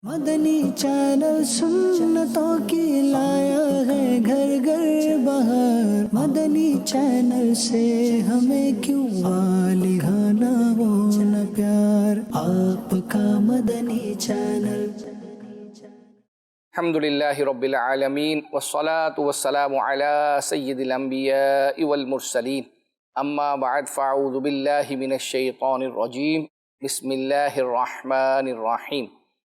مدنی channel سنتوں کی لایا ہے گھر گھر بہار، مدنی چینل سے ہمیں کیوں لگانا وہ نہ پیار، آپ کا مدنی چینل۔ الحمدللہ رب العالمین والصلاة والسلام علی سید الانبیاء والمرسلین، اما بعد فاعوذ باللہ من الشیطان الرجیم، بسم اللہ الرحمن الرحیم۔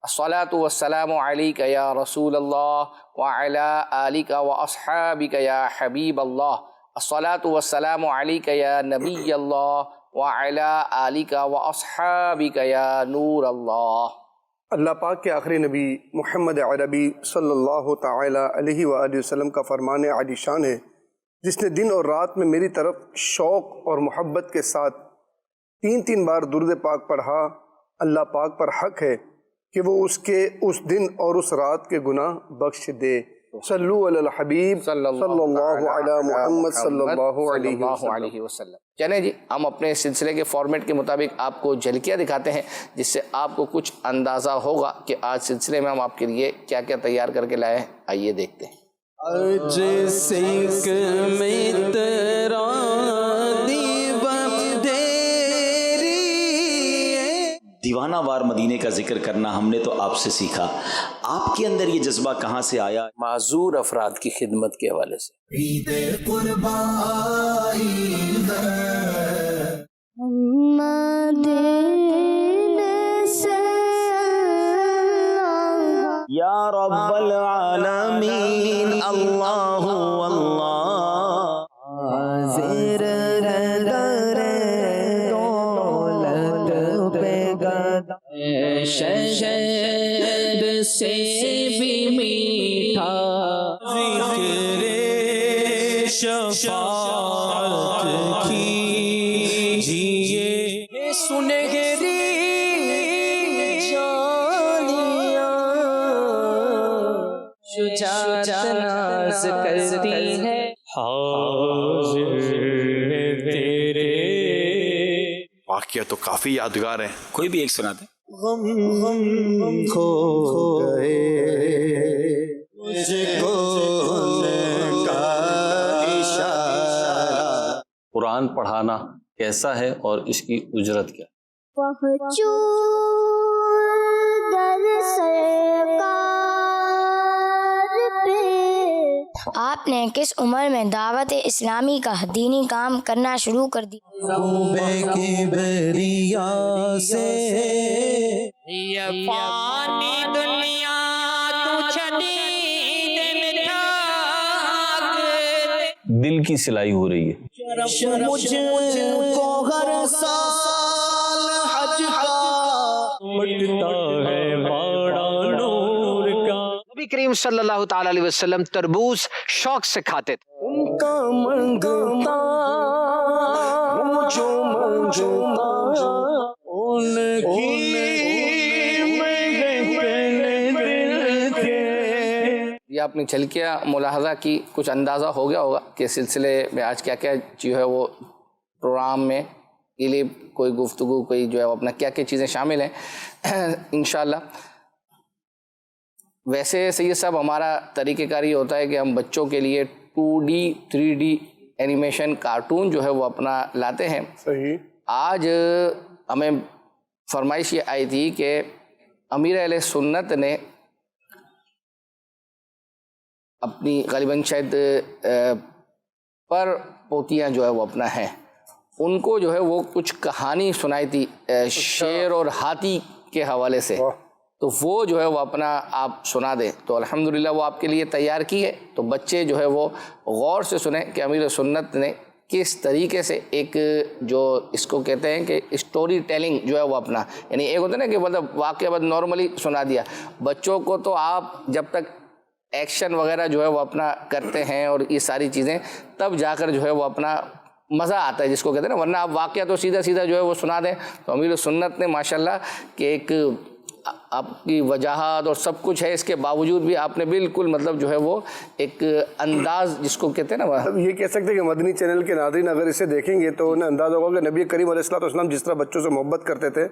الصلاة والسلام علیک یا رسول اللہ وعلی آلک واصحابک یا حبیب اللہ، الصلاة والسلام علیک یا نبی اللہ وعلی آلک واصحابک یا نور اللہ۔ اللہ پاک کے آخری نبی محمد عربی صلی اللہ تعالی علیہ وآلہ وسلم کا فرمان عالی شان ہے، جس نے دن اور رات میں میری طرف شوق اور محبت کے ساتھ 3 بار درود پاک پڑھا، اللہ پاک پر حق ہے کہ وہ اس کے اس دن اور اس رات کے گناہ بخش دے۔ صلو علی الحبیب صلی اللہ علی محمد صلی اللہ علیہ وسلم۔ چلیں جی، ہم اپنے سلسلے کے فارمیٹ کے مطابق آپ کو جھلکیاں دکھاتے ہیں، جس سے آپ کو کچھ اندازہ ہوگا کہ آج سلسلے میں ہم آپ کے لیے کیا کیا تیار کر کے لائے ہیں۔ آئیے دیکھتے ہیں۔ دیوانہ وار مدینے کا ذکر کرنا ہم نے تو آپ سے سیکھا، آپ کے اندر یہ جذبہ کہاں سے آیا؟ معذور افراد کی خدمت کے حوالے سے۔ عید قربان آئی ہے، یا رب العالمین اللہ اللہ، حاضر ہے در دولت پہ گدا، شہد سے بھی میٹھا ذکر شفاعت کیجیے، سنہری جانیاں شجاعت ناز کرتی ہے، حاضر تیرے۔ واقعہ تو کافی یادگار ہے، کوئی بھی ایک سنا دیں۔ غم کھو گئے مجھ کو ان کا اشارہ۔ قرآن پڑھانا کیسا ہے اور اس کی اجرت کیا؟ آپ نے کس عمر میں دعوت اسلامی کا دینی کام کرنا شروع کر دیا؟ بے کبریا سے یہ فانی دنیا تو چھڑی مٹھا دل کی سلائی ہو رہی ہے۔ مجھ کو ہر سال حج کا مٹتا ہے باڑا نور کا۔ نبی کریم صلی اللہ تعالی علیہ وسلم تربوز شوق سے کھاتے تھے۔ ان کا منگتا جو منگتا ان کی یہ آپ نے جھلکیاں ملاحظہ کی، کچھ اندازہ ہو گیا ہوگا کہ سلسلے میں آج کیا کیا جو ہے وہ پروگرام میں کلپ، کوئی گفتگو، کوئی جو ہے وہ اپنا کیا کیا چیزیں شامل ہیں انشاءاللہ۔ ویسے سید صاحب ہمارا طریقہ کار یہ ہوتا ہے کہ ہم بچوں کے لیے 2D 3D اینیمیشن کارٹون جو ہے وہ اپنا لاتے ہیں۔ صحیح۔ آج ہمیں فرمائش یہ آئی تھی کہ امیر اہل سنت نے اپنی غالباً شاید پر پوتیاں جو ہے وہ اپنا ہیں، ان کو جو ہے وہ کچھ کہانی سنائی تھی شیر اور ہاتھی کے حوالے سے، تو وہ جو ہے وہ اپنا آپ سنا دیں۔ تو الحمدللہ وہ آپ کے لیے تیار کی ہے، تو بچے جو ہے وہ غور سے سنیں کہ امیر سنت نے کس طریقے سے ایک جو اس کو کہتے ہیں کہ اسٹوری ٹیلنگ جو ہے وہ اپنا، یعنی ایک ہوتا ہے نا کہ مطلب واقعہ بس نارملی سنا دیا، بچوں کو تو آپ جب تک ایکشن وغیرہ جو ہے وہ اپنا کرتے ہیں اور یہ ساری چیزیں، تب جا کر جو ہے وہ اپنا مزہ آتا ہے جس کو کہتے ہیں نا، ورنہ آپ واقعہ تو سیدھا سیدھا جو ہے وہ سنا دیں۔ تو امیر سنت نے ماشاءاللہ کہ ایک آپ کی وجاہت اور سب کچھ ہے، اس کے باوجود بھی آپ نے بالکل مطلب جو ہے وہ ایک انداز جس کو کہتے ہیں نا، یہ کہہ سکتے ہیں کہ مدنی چینل کے ناظرین اگر اسے دیکھیں گے تو انہیں انداز ہوگا کہ نبی کریم علیہ السلام جس طرح بچوں سے محبت کرتے تھے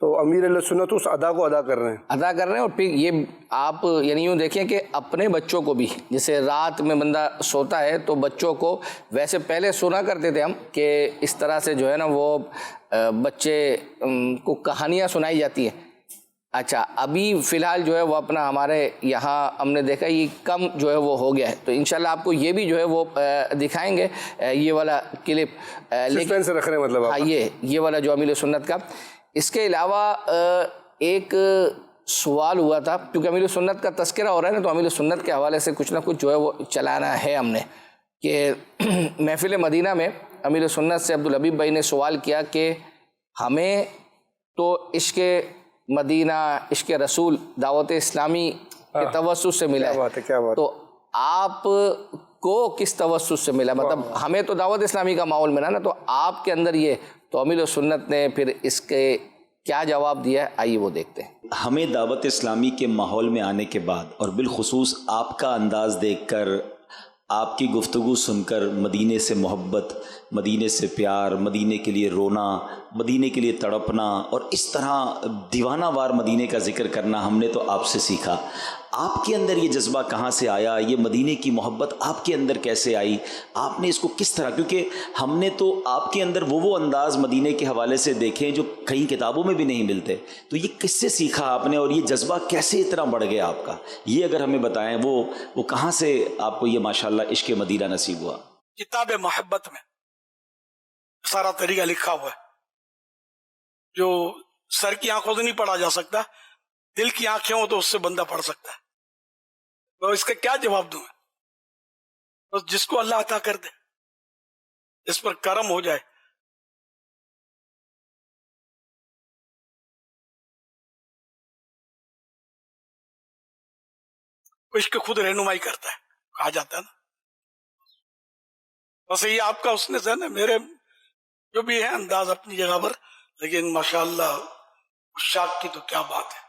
تو امیر علیہ سنت اس ادا کو ادا کر رہے ہیں. ادا کر رہے ہیں. اور پھر یہ آپ یعنی یوں دیکھیں کہ اپنے بچوں کو بھی جیسے رات میں بندہ سوتا ہے تو بچوں کو ویسے پہلے سنا کرتے تھے ہم کہ اس طرح سے جو ہے نا وہ بچے کو کہانیاں سنائی جاتی ہیں. اچھا ابھی فی الحال جو ہے وہ اپنا ہمارے یہاں ہم نے دیکھا یہ کم جو ہے وہ ہو گیا ہے. تو انشاءاللہ آپ کو یہ بھی جو ہے وہ دکھائیں گے یہ والا کلپ. سسپینس رکھ رہے ہیں مطلب آپ. ہاں یہ والا جو امیر سنت کا. اس کے علاوہ ایک سوال ہوا تھا کیونکہ امیر سنت کا تذکرہ ہو رہا ہے نا تو امیر سنت کے حوالے سے کچھ نہ کچھ جو ہے وہ چلانا ہے ہم نے کہ محفل مدینہ میں امیر سنت سے عبدالحبیب بھائی نے سوال کیا کہ ہمیں تو عشق مدینہ عشق رسول دعوت اسلامی کے توسط سے ملا ہے. تو آپ کو کس توسط سے ملا؟ مطلب ہمیں تو دعوت اسلامی کا ماحول ملا نا تو آپ کے اندر یہ. تو امیر سنت نے پھر اس کے کیا جواب دیا ہے آئیے وہ دیکھتے ہیں. ہمیں دعوت اسلامی کے ماحول میں آنے کے بعد اور بالخصوص آپ کا انداز دیکھ کر آپ کی گفتگو سن کر مدینے سے محبت مدینے سے پیار مدینے کے لیے رونا مدینے کے لیے تڑپنا اور اس طرح دیوانہ وار مدینے کا ذکر کرنا ہم نے تو آپ سے سیکھا. آپ کے اندر یہ جذبہ کہاں سے آیا؟ یہ مدینے کی محبت آپ کے اندر کیسے آئی؟ آپ نے اس کو کس طرح کیونکہ ہم نے تو آپ کے اندر وہ انداز مدینے کے حوالے سے دیکھے جو کئی کتابوں میں بھی نہیں ملتے. تو یہ کس سے سیکھا آپ نے اور یہ جذبہ کیسے اتنا بڑھ گیا آپ کا؟ یہ اگر ہمیں بتائیں وہ کہاں سے آپ کو یہ ماشاءاللہ عشق مدینہ نصیب ہوا؟ کتاب محبت میں سارا طریقہ لکھا ہوا ہے جو سر کی آنکھوں سے نہیں پڑھا جا سکتا. دل کی آنکھیں ہو تو اس سے بندہ پڑھ سکتا ہے. تو اس کا کیا جواب دوں؟ بس جس کو اللہ عطا کر دے جس پر کرم ہو جائے. عشق خود رہنمائی کرتا ہے کہا جاتا ہے نا. بس یہ آپ کا اس نے ذہن ہے میرے جو بھی ہے انداز اپنی جگہ پر لیکن ماشاءاللہ شاک کی تو کیا بات ہے.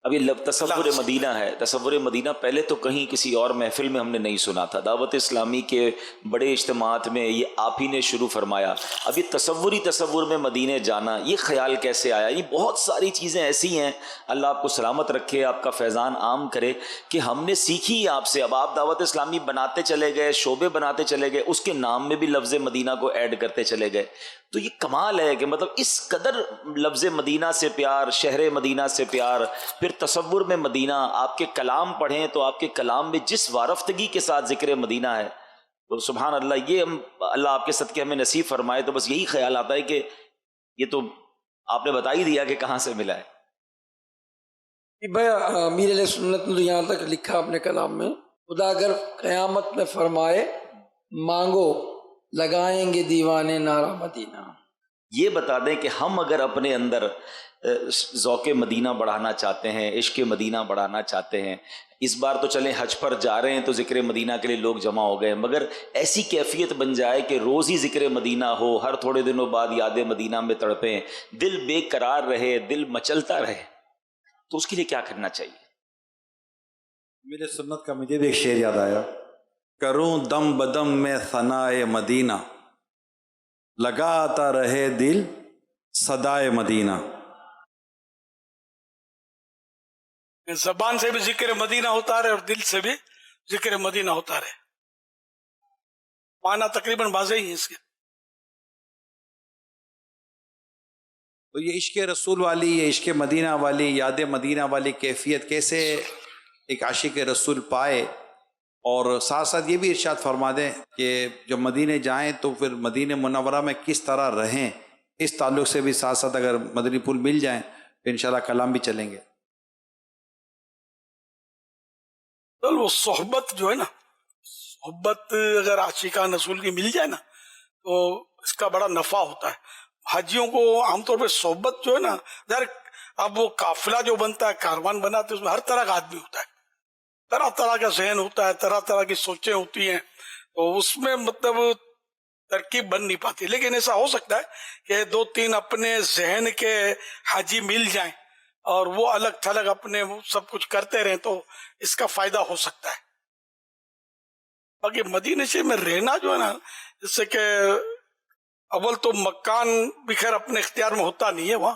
اب یہ تصور مدینہ ہے. تصور مدینہ پہلے تو کہیں کسی اور محفل میں ہم نے نہیں سنا تھا. دعوت اسلامی کے بڑے اجتماعات میں یہ آپ ہی نے شروع فرمایا. اب یہ تصور میں مدینے جانا یہ خیال کیسے آیا؟ یہ بہت ساری چیزیں ایسی ہیں اللہ آپ کو سلامت رکھے آپ کا فیضان عام کرے کہ ہم نے سیکھی آپ سے. اب آپ دعوت اسلامی بناتے چلے گئے شعبے بناتے چلے گئے اس کے نام میں بھی لفظ مدینہ کو ایڈ کرتے چلے گئے. تو یہ کمال ہے کہ مطلب اس قدر لفظ مدینہ سے پیار شہر مدینہ سے پیار. پھر تصور میں مدینہ آپ کے کلام پڑھیں تو آپ کے کلام میں جس وارفتگی کے ساتھ ذکر مدینہ ہے تو سبحان اللہ. یہ ہم اللہ آپ کے صدقے ہمیں نصیب فرمائے. تو بس یہی خیال آتا ہے کہ یہ تو آپ نے بتا ہی دیا کہ کہاں سے ملا ہے. بھائی امیر علیہ سنت نے یہاں تک لکھا اپنے کلام میں خدا اگر قیامت میں فرمائے مانگو لگائیں گے دیوانے نعرہ مدینہ. یہ بتا دیں کہ ہم اگر اپنے اندر ذوق مدینہ بڑھانا چاہتے ہیں عشق مدینہ بڑھانا چاہتے ہیں اس بار تو چلیں حج پر جا رہے ہیں تو ذکر مدینہ کے لیے لوگ جمع ہو گئے مگر ایسی کیفیت بن جائے کہ روز ہی ذکر مدینہ ہو ہر تھوڑے دنوں بعد یاد مدینہ میں تڑپیں دل بے قرار رہے دل مچلتا رہے تو اس کے لیے کیا کرنا چاہیے؟ میرے سنت کا مجھے بھی ایک شعر یاد آیا. کروں دم بدم میں ثنائے مدینہ لگاتا رہے دل صدائے مدینہ. زبان سے بھی ذکر مدینہ ہوتا رہے اور دل سے بھی ذکر مدینہ ہوتا رہے. معنی تقریباً واضح ہی ہے اس کے. تو یہ عشق رسول والی یہ عشق مدینہ والی یاد مدینہ والی کیفیت کیسے ایک عاشق رسول پائے اور ساتھ ساتھ یہ بھی ارشاد فرما دیں کہ جب مدینے جائیں تو پھر مدینہ منورہ میں کس طرح رہیں اس تعلق سے بھی ساتھ ساتھ اگر مدنی پھول مل جائیں تو انشاءاللہ کلام بھی چلیں گے. وہ صحبت جو ہے نا صحبت اگر عاشقان رسول کی مل جائے نا تو اس کا بڑا نفع ہوتا ہے. حاجیوں کو عام طور پہ صحبت جو ہے نا اب وہ قافلہ جو بنتا ہے کاروان بناتے اس میں ہر طرح کا آدمی ہوتا ہے طرح طرح کا ذہن ہوتا ہے طرح طرح کی سوچیں ہوتی ہیں تو اس میں مطلب ترکیب بن نہیں پاتی. لیکن ایسا ہو سکتا ہے کہ دو تین اپنے ذہن کے حاجی مل جائیں اور وہ الگ تھلگ اپنے سب کچھ کرتے رہیں تو اس کا فائدہ ہو سکتا ہے. باقی مدینے سے میں رہنا جو ہے نا جس سے کہ اول تو مکان بھی خیر اپنے اختیار میں ہوتا نہیں ہے وہاں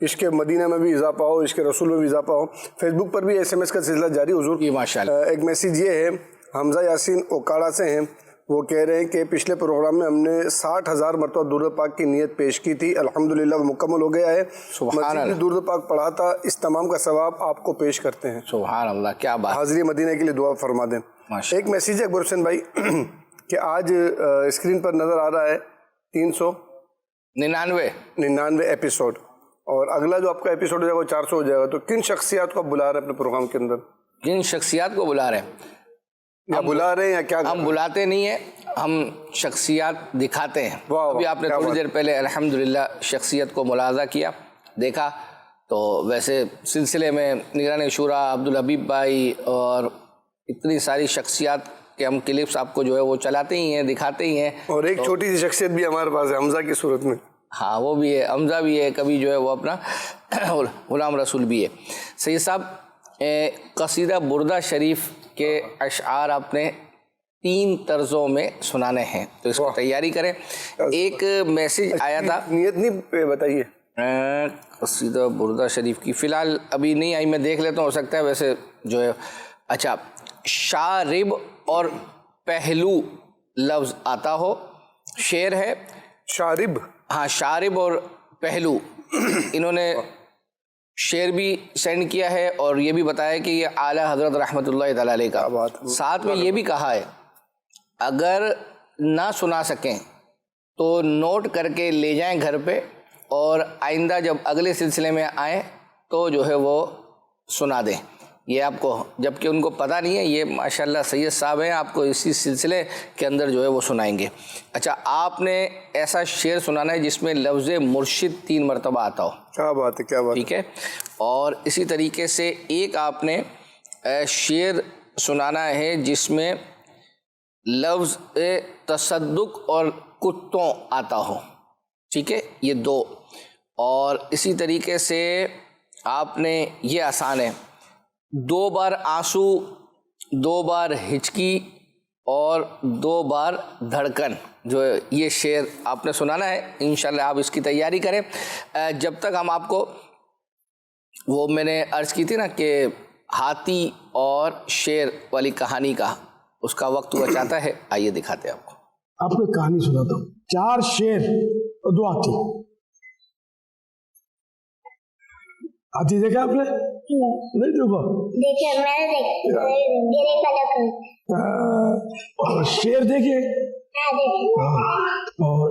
عشق مدینہ میں بھی اضافہ ہو، عشق رسول میں بھی اضافہ ہو. فیس بک پر بھی SMS کا سلسلہ جاری حضور. جی ماشاء اللہ. ایک میسیج یہ ہے، حمزہ یاسین اوکاڑا سے ہیں، وہ کہہ رہے ہیں کہ پچھلے پروگرام میں ہم نے 60,000 مرتبہ درود پاک کی نیت پیش کی تھی، الحمدللہ وہ مکمل ہو گیا ہے. سبحان اللہ. درود پاک پڑھا تھا، اس تمام کا ثواب آپ کو پیش کرتے ہیں. سبحان اللہ، کیا بات. حاضری مدینہ کے لیے دعا فرما دیں. ایک میسیج ہے اکبر حسین بھائی کہ آج اسکرین پر نظر آ رہا ہے 399 ایپیسوڈ، اور اگلا جو آپ کا ایپیسوڈ ہو جائے گا وہ 400 ہو جائے گا. تو کن شخصیات کو آپ بلا رہے ہیں اپنے پروگرام کے اندر؟ جن شخصیات کو بلا رہے ہیں، یا بلا رہے ہیں یا کیا؟ ہم بلاتے نہیں ہیں، ہم شخصیات دکھاتے ہیں. ابھی آپ نے تھوڑی دیر پہلے الحمدللہ شخصیت کو ملاحظہ کیا، دیکھا. تو ویسے سلسلے میں نگران شورا عبدالحبیب بھائی اور اتنی ساری شخصیات کے ہم کلپس آپ کو جو ہے وہ چلاتے ہی ہیں، دکھاتے ہی ہیں. اور ایک چھوٹی سی شخصیت بھی ہمارے پاس ہے حمزہ کی صورت میں. ہاں وہ بھی ہے، حمزہ بھی ہے، کبھی جو ہے وہ اپنا غلام رسول بھی ہے. سید صاحب، قصیدہ بردہ شریف کے اشعار آپ نے 3 طرزوں میں سنانے ہیں، تو اس کو تیاری کریں. ایک میسیج آیا تھا، نیت نہیں بتائیے. قصیدہ بردہ شریف کی فی الحال ابھی نہیں آئی، میں دیکھ لیتا ہوں، ہو سکتا ہے ویسے جو ہے. اچھا، شارب اور پہلو لفظ آتا ہو، شعر ہے. شارب، ہاں، شارب اور پہلو. انہوں نے شعر بھی سینڈ کیا ہے اور یہ بھی بتایا کہ یہ اعلیٰ حضرت رحمۃ اللہ تعالیٰ علیہ کا. ساتھ میں یہ بھی کہا ہے اگر نہ سنا سکیں تو نوٹ کر کے لے جائیں گھر پہ، اور آئندہ جب اگلے سلسلے میں آئیں تو جو ہے وہ سنا دیں. یہ آپ کو، جبکہ ان کو پتہ نہیں ہے، یہ ماشاءاللہ سید صاحب ہیں، آپ کو اسی سلسلے کے اندر جو ہے وہ سنائیں گے. اچھا، آپ نے ایسا شعر سنانا ہے جس میں لفظ مرشد 3 مرتبہ آتا ہو. کیا بات ہے، کیا بات. ٹھیک ہے. اور اسی طریقے سے ایک آپ نے شعر سنانا ہے جس میں لفظ تصدق اور کتوں آتا ہو. ٹھیک ہے، یہ 2. اور اسی طریقے سے آپ نے، یہ آسان ہے، 2 بار آنسو، 2 بار ہچکی اور 2 بار دھڑکن، جو یہ شعر آپ نے سنانا ہے. انشاءاللہ آپ اس کی تیاری کریں. جب تک ہم آپ کو، وہ میں نے عرض کی تھی نا کہ ہاتھی اور شیر والی کہانی کا، اس کا وقت ہوا چاہتا ہے. آئیے دکھاتے ہیں آپ کو. آپ کو کہانی سناتا ہوں. 4 شیر اور 2 ہاتھی. ہاتھی دیکھا آپ نے؟ نہیں دیکھا؟ اور شیر دیکھے. اور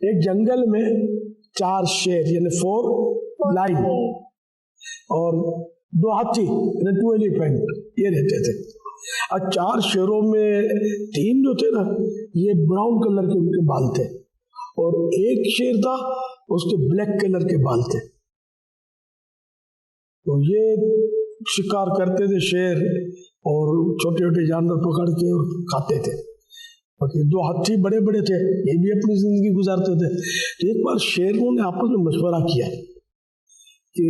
ایک جنگل میں 4 شیر یعنی 4 لائن اور 2 ہاتھی یعنی 2 ایلیفینٹ یہ رہتے تھے. اور 4 شیروں میں 3 جو تھے نا یہ براؤن کلر کے ان کے بال تھے، اور ایک شیر تھا اس کے بلیک کلر کے بال تھے. تو یہ شکار کرتے تھے شیر، اور چھوٹے چھوٹے جانور پکڑ کے اور کھاتے تھے. اور 2 ہاتھی بڑے بڑے تھے، یہ بھی اپنی زندگی گزارتے تھے. تو ایک بار شیروں نے آپس میں مشورہ کیا کہ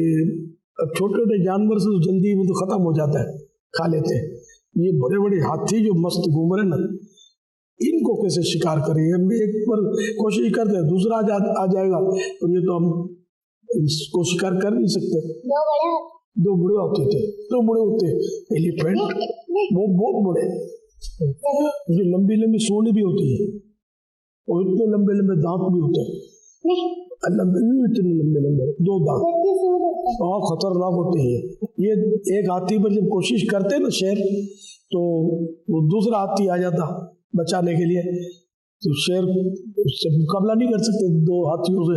چھوٹے چھوٹے جانور سے جلدی میں تو ختم ہو جاتا ہے، کھا لیتے ہیں. یہ بڑے بڑے ہاتھی جو مست گھوم رہے نا، ان کو کیسے شکار کریں. ہم ایک پر کوشش کرتے ہیں، دوسرا آ جائے گا، اور یہ تو ہم اس کو شکار کر نہیں سکتے. 2 بڑے ہوتے تھے، 2 بڑے ہوتے ایلیفینٹ، وہ بہت بڑے، جو لمبی لمبی سونی بھی ہوتی ہے، اور اتنے لمبے لمبے دانت بھی ہوتے ہیں. اتنے لمبے لمبے 2 دانت، بہت خطرناک ہوتے ہیں. یہ ایک ہاتھی پر جب کوشش کرتے نا شیر، تو وہ دوسرا ہاتھی آ جاتا بچانے کے لیے، تو شیر اس سے مقابلہ نہیں کر سکتے 2 ہاتھیوں سے.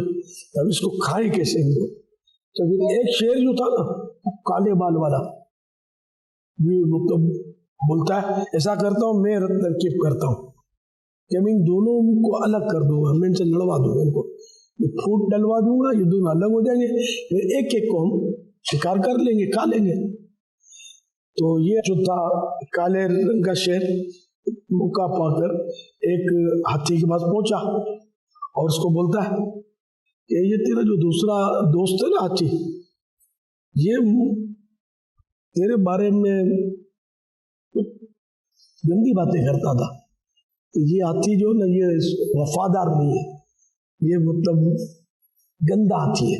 اب اس کو کھائے کیسے ان کو؟ تو ایک شیر جو تھا نا کالے بال والا، یہ مطلب بولتا ہے ایسا کرتا ہوں میں، ترکیب کرتا ہوں کہ میں ان دونوں کو الگ کر دوں گا، میں ان سے لڑوا دوں گا، ان کو پھوٹ ڈلوا دوں گا، یہ دونوں الگ ہو جائیں گے، پھر ایک ایک کو ہم شکار کر لیں گے، کھا لیں گے. تو یہ جو تھا کالے رنگ کا شیر موقع پا کر ایک ہاتھی کے پاس پہنچا اور اس کو بولتا ہے کہ یہ تیرا جو دوسرا دوست ہے نا ہاتھی، یہ تیرے بارے میں گندی باتیں کرتا تھا. یہ ہاتھی جو نا یہ وفادار نہیں ہے، یہ مطلب گندا ہاتھی ہے.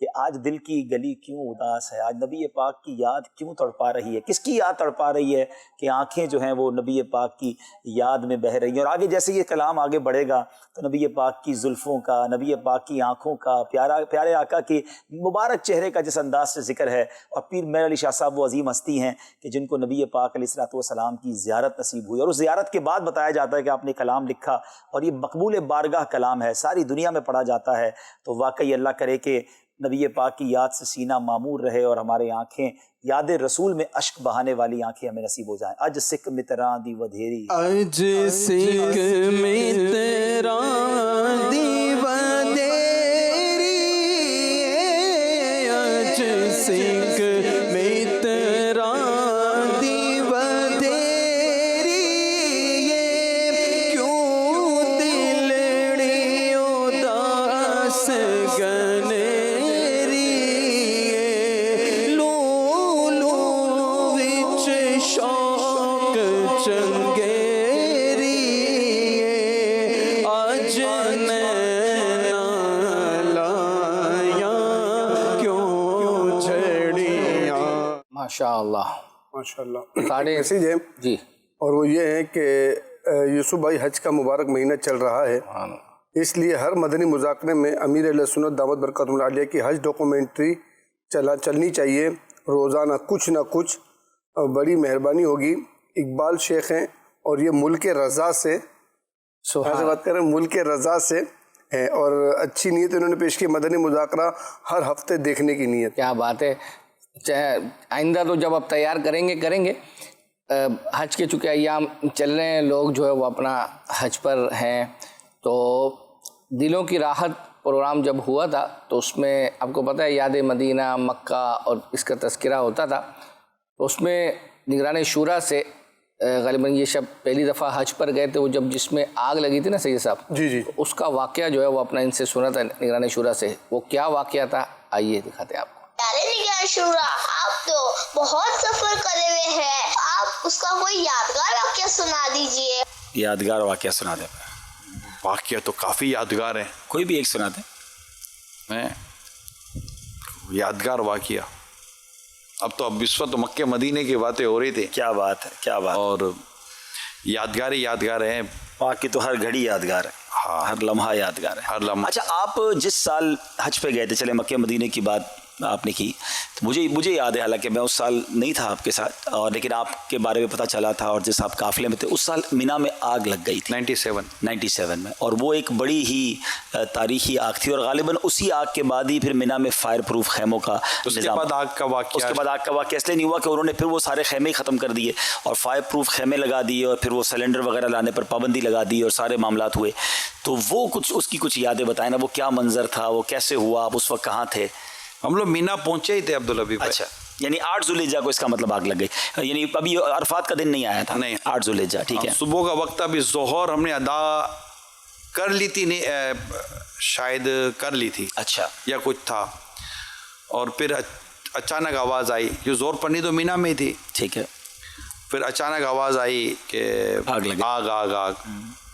کہ آج دل کی گلی کیوں اداس ہے، آج نبی پاک کی یاد کیوں تڑپا رہی ہے، کس کی یاد تڑپا رہی ہے کہ آنکھیں جو ہیں وہ نبی پاک کی یاد میں بہہ رہی ہیں. اور آگے جیسے یہ کلام آگے بڑھے گا تو نبی پاک کی زلفوں کا، نبی پاک کی آنکھوں کا، پیارے آقا کے مبارک چہرے کا جس انداز سے ذکر ہے. اور پیر مہر علی شاہ صاحب وہ عظیم ہستی ہیں کہ جن کو نبی پاک علیہ الصلوۃ والسلام کی زیارت نصیب ہوئی، اور اس زیارت کے بعد بتایا جاتا ہے کہ آپ نے کلام لکھا اور یہ مقبول بارگاہ کلام ہے، ساری دنیا میں پڑھا جاتا ہے. تو واقعی اللہ کرے کہ نبی پاک کی یاد سے سینہ معمور رہے اور ہمارے آنکھیں یاد رسول میں اشک بہانے والی آنکھیں ہمیں نصیب ہو جائیں. اج سکھ متراں دی ودھیری، اج سکھ متراں دی ودھیری، اج سکھ متراں دی ودھیری، یہ کیوں دلڑی اداس گنے شوق چنگیری، آج نینا لایا کیوں جھڑیاں. ماشاء اللہ ماشاء اللہ. ساڑھے میسیج ہے جی، اور وہ یہ ہے کہ یوسف بھائی حج کا مبارک مہینہ چل رہا ہے، اس لیے ہر مدنی مذاکرے میں امیر اہل سنت دامت برکاتہم العالیہ کی حج ڈاکومنٹری چلنی چاہیے روزانہ، کچھ نہ کچھ. بڑی مہربانی ہوگی. اقبال شیخ ہیں اور یہ ملک رضا سے بات کر رہے ہیں، ملک رضا سے ہیں، اور اچھی نیت انہوں نے پیش کی، مدنی مذاکرہ ہر ہفتے دیکھنے کی نیت. کیا بات ہے. آئندہ تو جب آپ تیار کریں گے حج کے چونکہ ایام چل رہے ہیں، لوگ جو ہے وہ اپنا حج پر ہیں، تو دلوں کی راحت پروگرام جب ہوا تھا تو اس میں آپ کو پتہ ہے یاد مدینہ، مکہ اور اس کا تذکرہ ہوتا تھا. تو اس میں نگران شورا سے غالباً یہ شب پہلی دفعہ حج پر گئے تھے، وہ جب جس میں آگ لگی تھی نا سید صاحب، جی اس کا واقعہ جو ہے وہ اپنا ان سے سنا تھا نگران شورا سے. وہ کیا واقعہ تھا آئیے دکھاتے ہیں آپ کو. نگران شورا، آپ تو بہت سفر کرے ہوئے ہیں، آپ اس کا کوئی یادگار واقعہ سنا دیجئے. یادگار واقعہ سنا دیں. واقعہ تو کافی یادگار ہیں، کوئی بھی ایک سنا دیں. میں یادگار واقعہ اب تو اب اس وقت مکہ مدینے کی باتیں ہو رہی تھی. کیا بات ہے، کیا بات. اور یادگار ہیں، پاک کی تو ہر گھڑی یادگار ہے، ہر لمحہ یادگار ہے، ہر لمحہ. اچھا، آپ جس سال حج پہ گئے تھے، چلے مکہ مدینے کی بات آپ نے کی، تو مجھے یاد ہے، حالانکہ میں اس سال نہیں تھا آپ کے ساتھ، اور لیکن آپ کے بارے میں پتہ چلا تھا، اور جس آپ قافلے میں تھے اس سال مینا میں آگ لگ گئی تھی 97 میں، اور وہ ایک بڑی ہی تاریخی آگ تھی، اور غالباً اسی آگ کے بعد ہی پھر مینا میں فائر پروف خیموں کا اس کے بعد آگ کا واقعہ اس لیے نہیں ہوا کہ انہوں نے پھر وہ سارے خیمے ہی ختم کر دیے اور فائر پروف خیمے لگا دیے، اور پھر وہ سلنڈر وغیرہ لانے پر پابندی لگا دی اور سارے معاملات ہوئے. تو وہ کچھ اس کی کچھ یادیں بتائیں نا، وہ کیا منظر تھا، وہ کیسے ہوا، آپ اس وقت کہاں تھے؟ ہم لوگ مینا پہنچے ہی تھے عبدالحبیب. اچھا، یعنی 8 ذوالحجہ کو اس کا مطلب آگ لگ گئی، یعنی ابھی عرفات کا دن نہیں آیا تھا. نہیں، 8 ذوالحجہ. ٹھیک ہے. صبح کا وقت ابھی ظہر ہم نے ادا کر لی تھی، شاید کر لی تھی. اچھا، یا کچھ تھا، اور پھر اچانک آواز آئی، جو زور پڑنی تو مینا میں ہی تھی. ٹھیک ہے. پھر اچانک آواز آئی کہ آگ.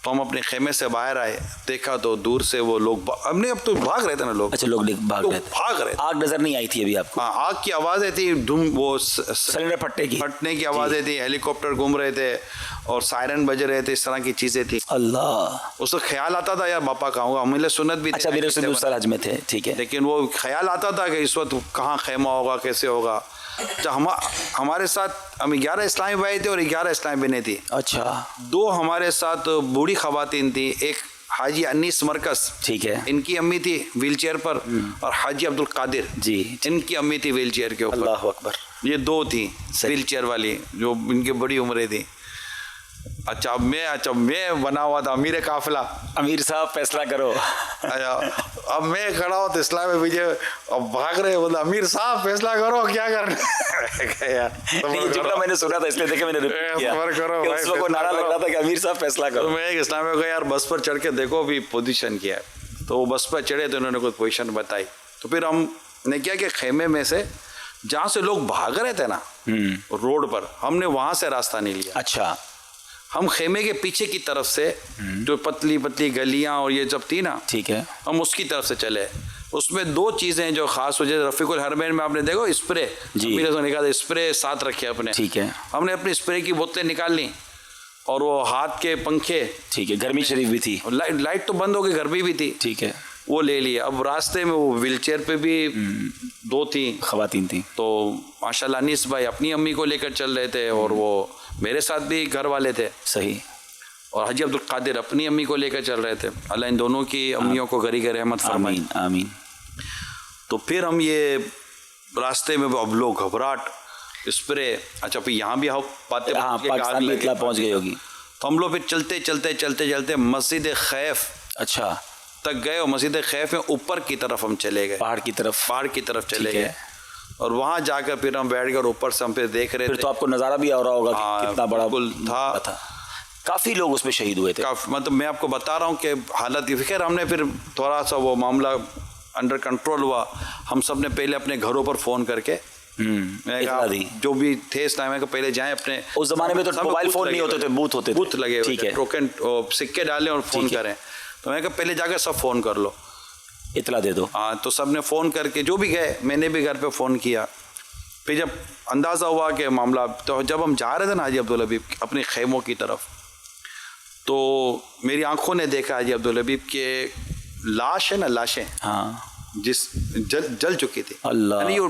تو ہم اپنے خیمے سے باہر آئے، دیکھا تو دور سے وہ لوگ ہم نے اب تو بھاگ رہے تھے نا لوگ. اچھا، لوگ بھاگ رہے تھے. آگ نظر نہیں آئی تھی ابھی آپ کو؟ ہاں، آگ کی آوازیں تھی، وہ سلنڈر پھٹنے کی آوازیں تھی، ہیلی کاپٹر گھوم رہے تھے اور سائرن بج رہے تھے، اس طرح کی چیزیں تھی. اللہ، اس وقت خیال آتا تھا یار باپا کہاں ہوگا، ہمیں سنت بھی. اچھا، میرے رسول اللہ حج میں تھے. ٹھیک ہے. لیکن وہ خیال آتا تھا کہ اس وقت کہاں خیمہ ہوگا، کیسے ہوگا. ہمارے ساتھ ہم 11 اسلامی بھائی تھے اور 11 اسلامی بہنیں تھی. اچھا. 2 ہمارے ساتھ بوڑھی خواتین تھی، ایک حاجی انیس مرکز، ٹھیک ہے، ان کی امی تھی ویل چیئر پر، اور حاجی عبد القادر جی، ان کی امی تھی ویل چیئر کے اوپر. اللہ اکبر. یہ 2 تھی ویل چیئر والی جو ان کی بڑی عمریں تھی. اچھا میں بنا ہوا تھا امیر قافلہ. امیر صاحب فیصلہ کرو. اب میں کھڑا ہوں تو اسلام میں پیچھے اب بھاگ رہے، بولا امیر صاحب فیصلہ کرو کیا کرنا. جملہ میں نے سنا تھا اس لیے دیکھا میں نے ریپیٹ کیا کہ اس وقت نعرہ لگ رہا تھا کہ امیر صاحب فیصلہ کرو. میں ایک اسلام میں کہا یار بس پر چڑھ کے دیکھو بھی پوزیشن کیا ہے. تو وہ بس پر چڑھے تو انہوں نے کوئی پوزیشن بتائی. تو پھر ہم نے کیا کہ خیمے میں سے جہاں سے لوگ بھاگ رہے تھے نا روڈ پر، ہم نے وہاں سے راستہ نہیں لیا. اچھا. ہم خیمے کے پیچھے کی طرف سے جو پتلی پتلی گلیاں اور یہ جب تھی نا، ٹھیک ہے، ہم اس کی طرف سے چلے. اس میں 2 چیزیں جو خاص وجہ رفیق الحرمین میں آپ نے دیکھو اسپرے نکالا، اسپرے ساتھ رکھے اپنے، ٹھیک ہے، ہم نے اپنی اسپرے کی بوتلیں نکال لی اور وہ ہاتھ کے پنکھے، ٹھیک ہے، گرمی شریف بھی تھی، لائٹ تو بند ہو گئی، گرمی بھی تھی، ٹھیک ہے، وہ لے لیے۔ اب راستے میں وہ ویل چیئر پہ بھی 2 تھیں خواتین تھیں، تو ماشاءاللہ انیس بھائی اپنی امی کو لے کر چل رہے تھے اور وہ میرے ساتھ بھی گھر والے تھے، صحیح، اور حاجی عبدالقادر اپنی امی کو لے کر چل رہے تھے۔ اللہ ان دونوں کی امیوں کو غریق رحمت فرمائے، آمین آمین۔ تو پھر ہم یہ راستے میں اب لوگ گھبراہٹ، اسپرے، اچھا پھر یہاں بھی باتیں پاکستان میں اطلاع پہنچ گئی ہوگی، تو ہم لوگ پھر چلتے مسجد خیف اچھا تک گئے، اور مسجد خیف میں اوپر کی طرف ہم چلے گئے، پہاڑ کی طرف چلے گئے، اور وہاں جا کر پھر ہم بیٹھ گئے اور اوپر سے ہم پھر دیکھ رہے پھر تھے، تو آپ کو نظارہ بھی آ رہا ہوگا کہ کتنا بڑا تھا، کافی لوگ اس میں شہید ہوئے تھے، مطلب میں آپ کو بتا رہا ہوں کہ حالت کی فکر، ہم نے پھر تھوڑا سا وہ معاملہ انڈر کنٹرول ہوا، ہم سب نے پہلے اپنے گھروں پر فون کر کے جو بھی تھے اس ٹائم میں پہلے جائیں اپنے، اس زمانے میں تو موبائل فون نہیں ہوتے تھے، بوتھ لگے ہوئے، ٹوکن سکے ڈالیں اور فون کریں، تو میں کہا پہلے جا کے سب فون کر لو، اطلاع دے دو، ہاں، تو سب نے فون کر کے جو بھی گئے، میں نے بھی گھر پہ فون کیا، پھر جب اندازہ ہوا کہ معاملہ، تو جب ہم جا رہے تھے نا حاجی عبدالحبیب اپنے خیموں کی طرف، تو میری آنکھوں نے دیکھا حاجی عبدالحبیب کے لاش ہے نا، لاشیں ہاں جس جل چکی تھی، اللہ، یعنی یہ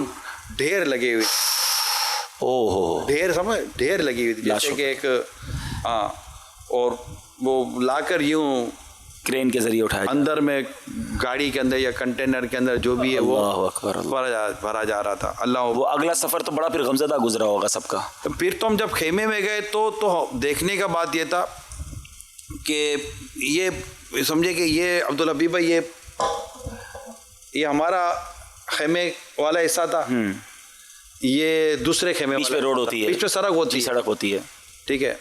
ڈھیر لگی ہوئی، ڈھیر لگی ہوئی تھی، جیسے کہ ایک، ہاں، اور وہ لا کر یوں کرین کے ذریعے اٹھایا، اندر میں گاڑی کے اندر یا کنٹینر کے اندر جو بھی ہے وہ بھرا جا رہا تھا۔ اللہ، وہ اگلا سفر تو بڑا پھر غمزدہ گزرا ہوگا سب کا۔ پھر تو ہم جب خیمے میں گئے تو دیکھنے کا بات یہ تھا کہ یہ سمجھے کہ یہ عبدالحبیب بھائی یہ ہمارا خیمے والا حصہ تھا، یہ دوسرے خیمے بیچ پہ روڈ ہوتی ہے، بیچ پہ سڑک ہوتی ہے، ٹھیک ہے۔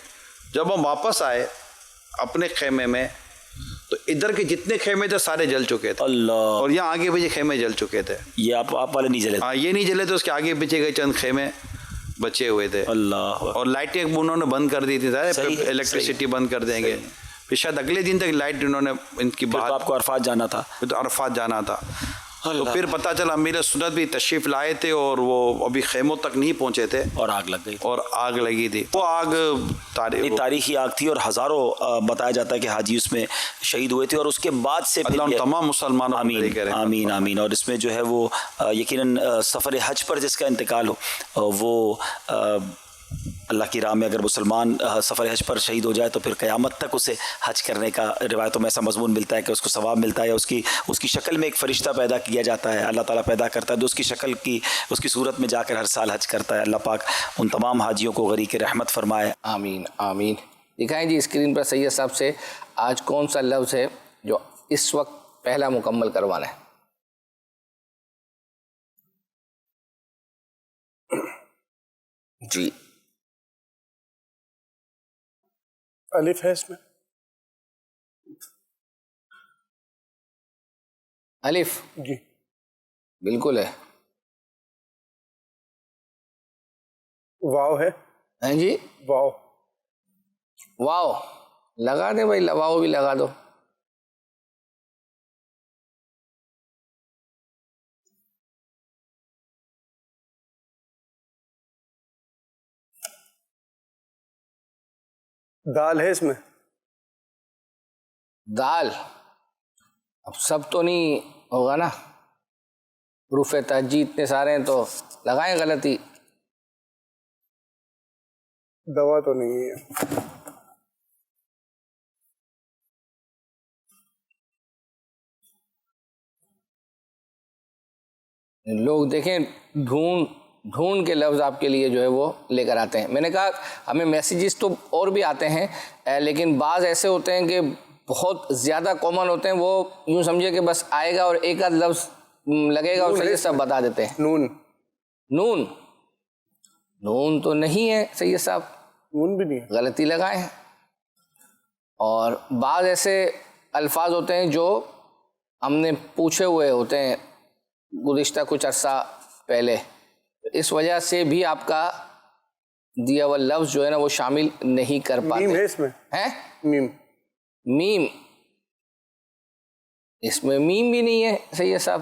جب ہم واپس آئے اپنے خیمے میں تو ادھر کے جتنے خیمے تھے سارے جل چکے تھے، اللہ، اور یہاں آگے پیچھے خیمے جل چکے تھے، یہ آپ والے نہیں جلے؟ ہاں، یہ نہیں جلے تھے، اس کے آگے پیچھے گئے چند خیمے بچے ہوئے تھے، اللہ، اور لائٹیں انہوں نے بند کر دی تھی، الیکٹریسٹی بند کر دیں گے، پھر شاید اگلے دن تک لائٹ انہوں نے ان کی بات، آپ کو عرفات جانا تھا، پھر تو عرفات جانا تھا، تو پھر پتہ چلا امیر سنت بھی تشریف لائے تھے اور وہ ابھی خیموں تک نہیں پہنچے تھے، اور آگ لگ گئی، اور آگ لگی تھی، وہ آگ تاریخی آگ تھی، اور ہزاروں بتایا جاتا ہے کہ حاجی اس میں شہید ہوئے تھے، اور اس کے بعد سے اللہ تمام مسلمانوں، آمین آمین، اور اس میں جو ہے وہ یقیناً سفر حج پر جس کا انتقال ہو، وہ اللہ کی راہ میں اگر مسلمان سفر حج پر شہید ہو جائے تو پھر قیامت تک اسے حج کرنے کا روایتوں میں ایسا مضمون ملتا ہے کہ اس کو ثواب ملتا ہے، اس کی شکل میں ایک فرشتہ پیدا کیا جاتا ہے، اللہ تعالیٰ پیدا کرتا ہے، تو اس کی شکل کی اس کی صورت میں جا کر ہر سال حج کرتا ہے۔ اللہ پاک ان تمام حاجیوں کو غریق رحمت فرمائے، آمین آمین۔ دکھائیں جی اسکرین پر سید صاحب سے آج کون سا لفظ ہے جو اس وقت پہلا مکمل کروانا ہے؟ جی، الف ہے اس میں، الف، جی بالکل ہے۔ واو ہے، ہاں جی، واو، واو لگا دیں بھائی، واو بھی لگا دو۔ دال ہے اس میں، دال، اب سب تو نہیں ہوگا نا، حروف تہجی اتنے سارے ہیں تو لگائیں غلطی، دوا تو نہیں ہے، لوگ دیکھیں ڈھونڈ کے لفظ آپ کے لیے جو ہے وہ لے کر آتے ہیں۔ میں نے کہا ہمیں میسیجز تو اور بھی آتے ہیں، لیکن بعض ایسے ہوتے ہیں کہ بہت زیادہ کامن ہوتے ہیں، وہ یوں سمجھے کہ بس آئے گا اور ایک آدھ لفظ لگے گا اور سید صاحب بتا دیتے ہیں۔ نون تو نہیں ہے سید صاحب، نون بھی نہیں ہے، غلطی لگائے ہیں۔ اور بعض ایسے الفاظ ہوتے ہیں جو ہم نے پوچھے ہوئے ہوتے ہیں گزشتہ کچھ عرصہ پہلے، اس وجہ سے بھی آپ کا دیا ہوا لفظ جو ہے نا وہ شامل نہیں کر پاتے۔ میم ہے اس میں، ہے میم، اس میں میم بھی نہیں ہے سید صاحب،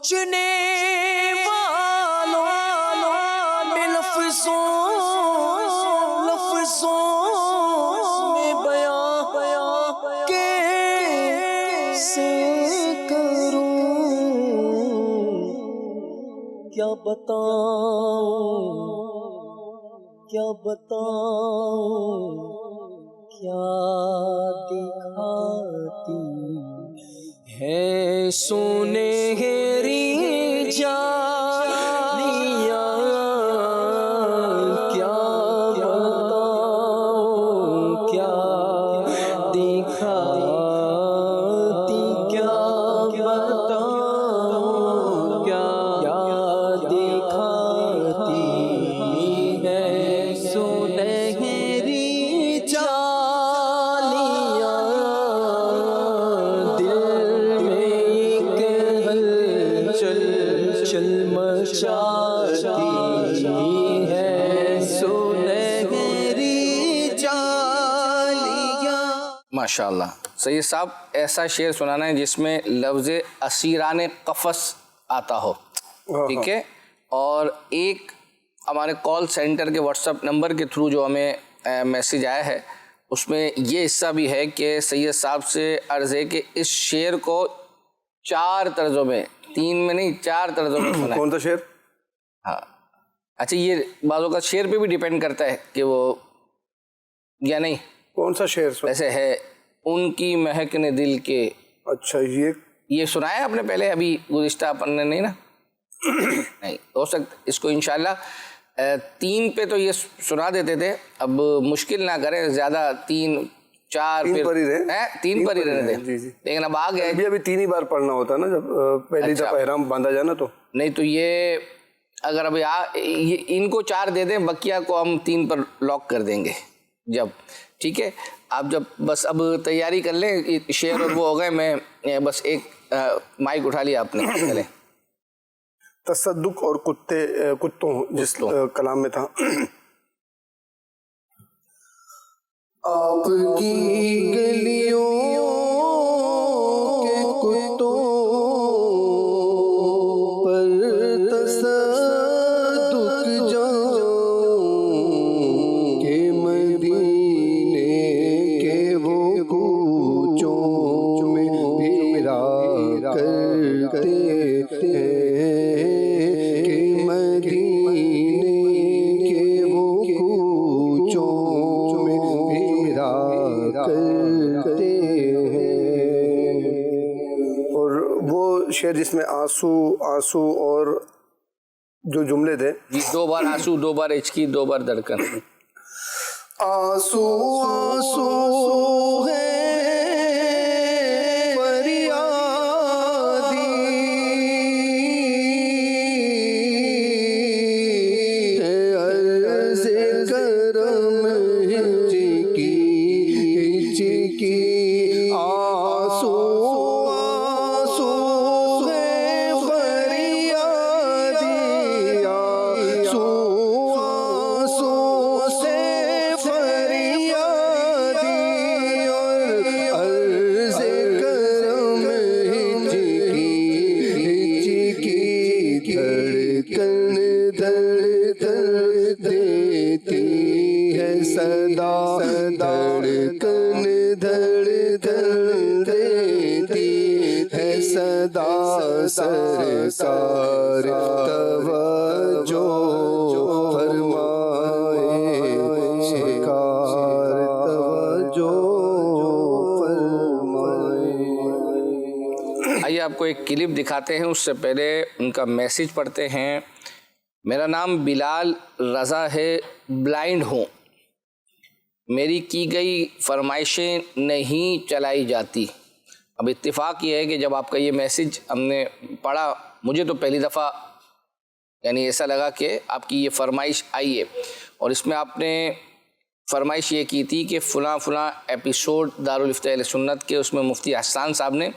پوچھنے والوں میں لفظوں میں بیان کیسے کروں، کیا بتاؤں کیا بتاؤں، کیا دکھاتی ہے سنہری جالیاں، کیا بتاؤں کیا دکھاتی، کیا بتاؤں کیا دکھاتی ہے سنہری جالیاں، دل میں ایک ہلچل مچاتی ہے سنہری جالیاں۔ ماشاءاللہ سید صاحب، ایسا شعر سنانا ہے جس میں لفظ اسیران قفس آتا ہو، ٹھیک ہے؟ اور ایک ہمارے کال سینٹر کے واٹس ایپ نمبر کے تھرو جو ہمیں میسیج آیا ہے، اس میں یہ حصہ بھی ہے کہ سید صاحب سے عرض ہے کہ اس شعر کو 4 طرزوں میں، 3 میں نہیں 4 طرزوں میں سنا ہے۔ کون سا شعر؟ ہاں اچھا، یہ بعضوں کا شعر پہ بھی ڈیپینڈ کرتا ہے کہ وہ یا نہیں۔ کون سا شعر؟ ویسے ہے ان کی مہک نے دل کے۔ اچھا، یہ سنایا آپ نے پہلے، ابھی گزشتہ اپن نے نہیں نا؟ نہیں ہو سکتا اس کو انشاءاللہ 3 پہ تو یہ سنا دیتے تھے، اب مشکل نہ کریں زیادہ، 3 4 3 پر ہی رہے، 3 پر ہی رہنے دیں، لیکن اب آ گئے ابھی 3 ہی بار پڑھنا ہوتا ہے نا، جب پہلی دفعہ احرام باندھا جائے نا تو۔ نہیں تو یہ اگر ابھی ان کو 4 دے دیں، بقیہ کو ہم 3 پر لاک کر دیں گے جب، ٹھیک ہے؟ آپ جب بس اب تیاری کر لیں، شعر اور وہ ہو گئے، میں بس ایک مائک اٹھا لیا آپ نے، چلیں۔ تصدق اور کتوں جس کلام میں تھا، آپ کی گلیوں کے کتوں پر تصدق جاؤں کہ مدینے کے وہ کوچوں میں پھرا کرتے شعر جس میں آنسو اور جو جملے تھے، 2 بار آنسو، 2 بار ہچکی، 2 بار دھڑکن۔ آنسو ہے فریادی عرض کرم ہچکی آنسو سرکار توجہ فرمائے، سرکار توجہ فرمائے۔ آئیے آپ کو ایک کلپ دکھاتے ہیں، اس سے پہلے ان کا میسیج پڑھتے ہیں۔ میرا نام بلال رضا ہے، بلائنڈ ہوں، میری کی گئی فرمائشیں نہیں چلائی جاتی۔ اب اتفاق یہ ہے کہ جب آپ کا یہ میسیج ہم نے پڑھا، مجھے تو پہلی دفعہ یعنی ایسا لگا کہ آپ کی یہ فرمائش آئی ہے، اور اس میں آپ نے فرمائش یہ کی تھی کہ فلاں ایپیسوڈ دارالفتہ اہل سنت کے، اس میں مفتی احسان صاحب نے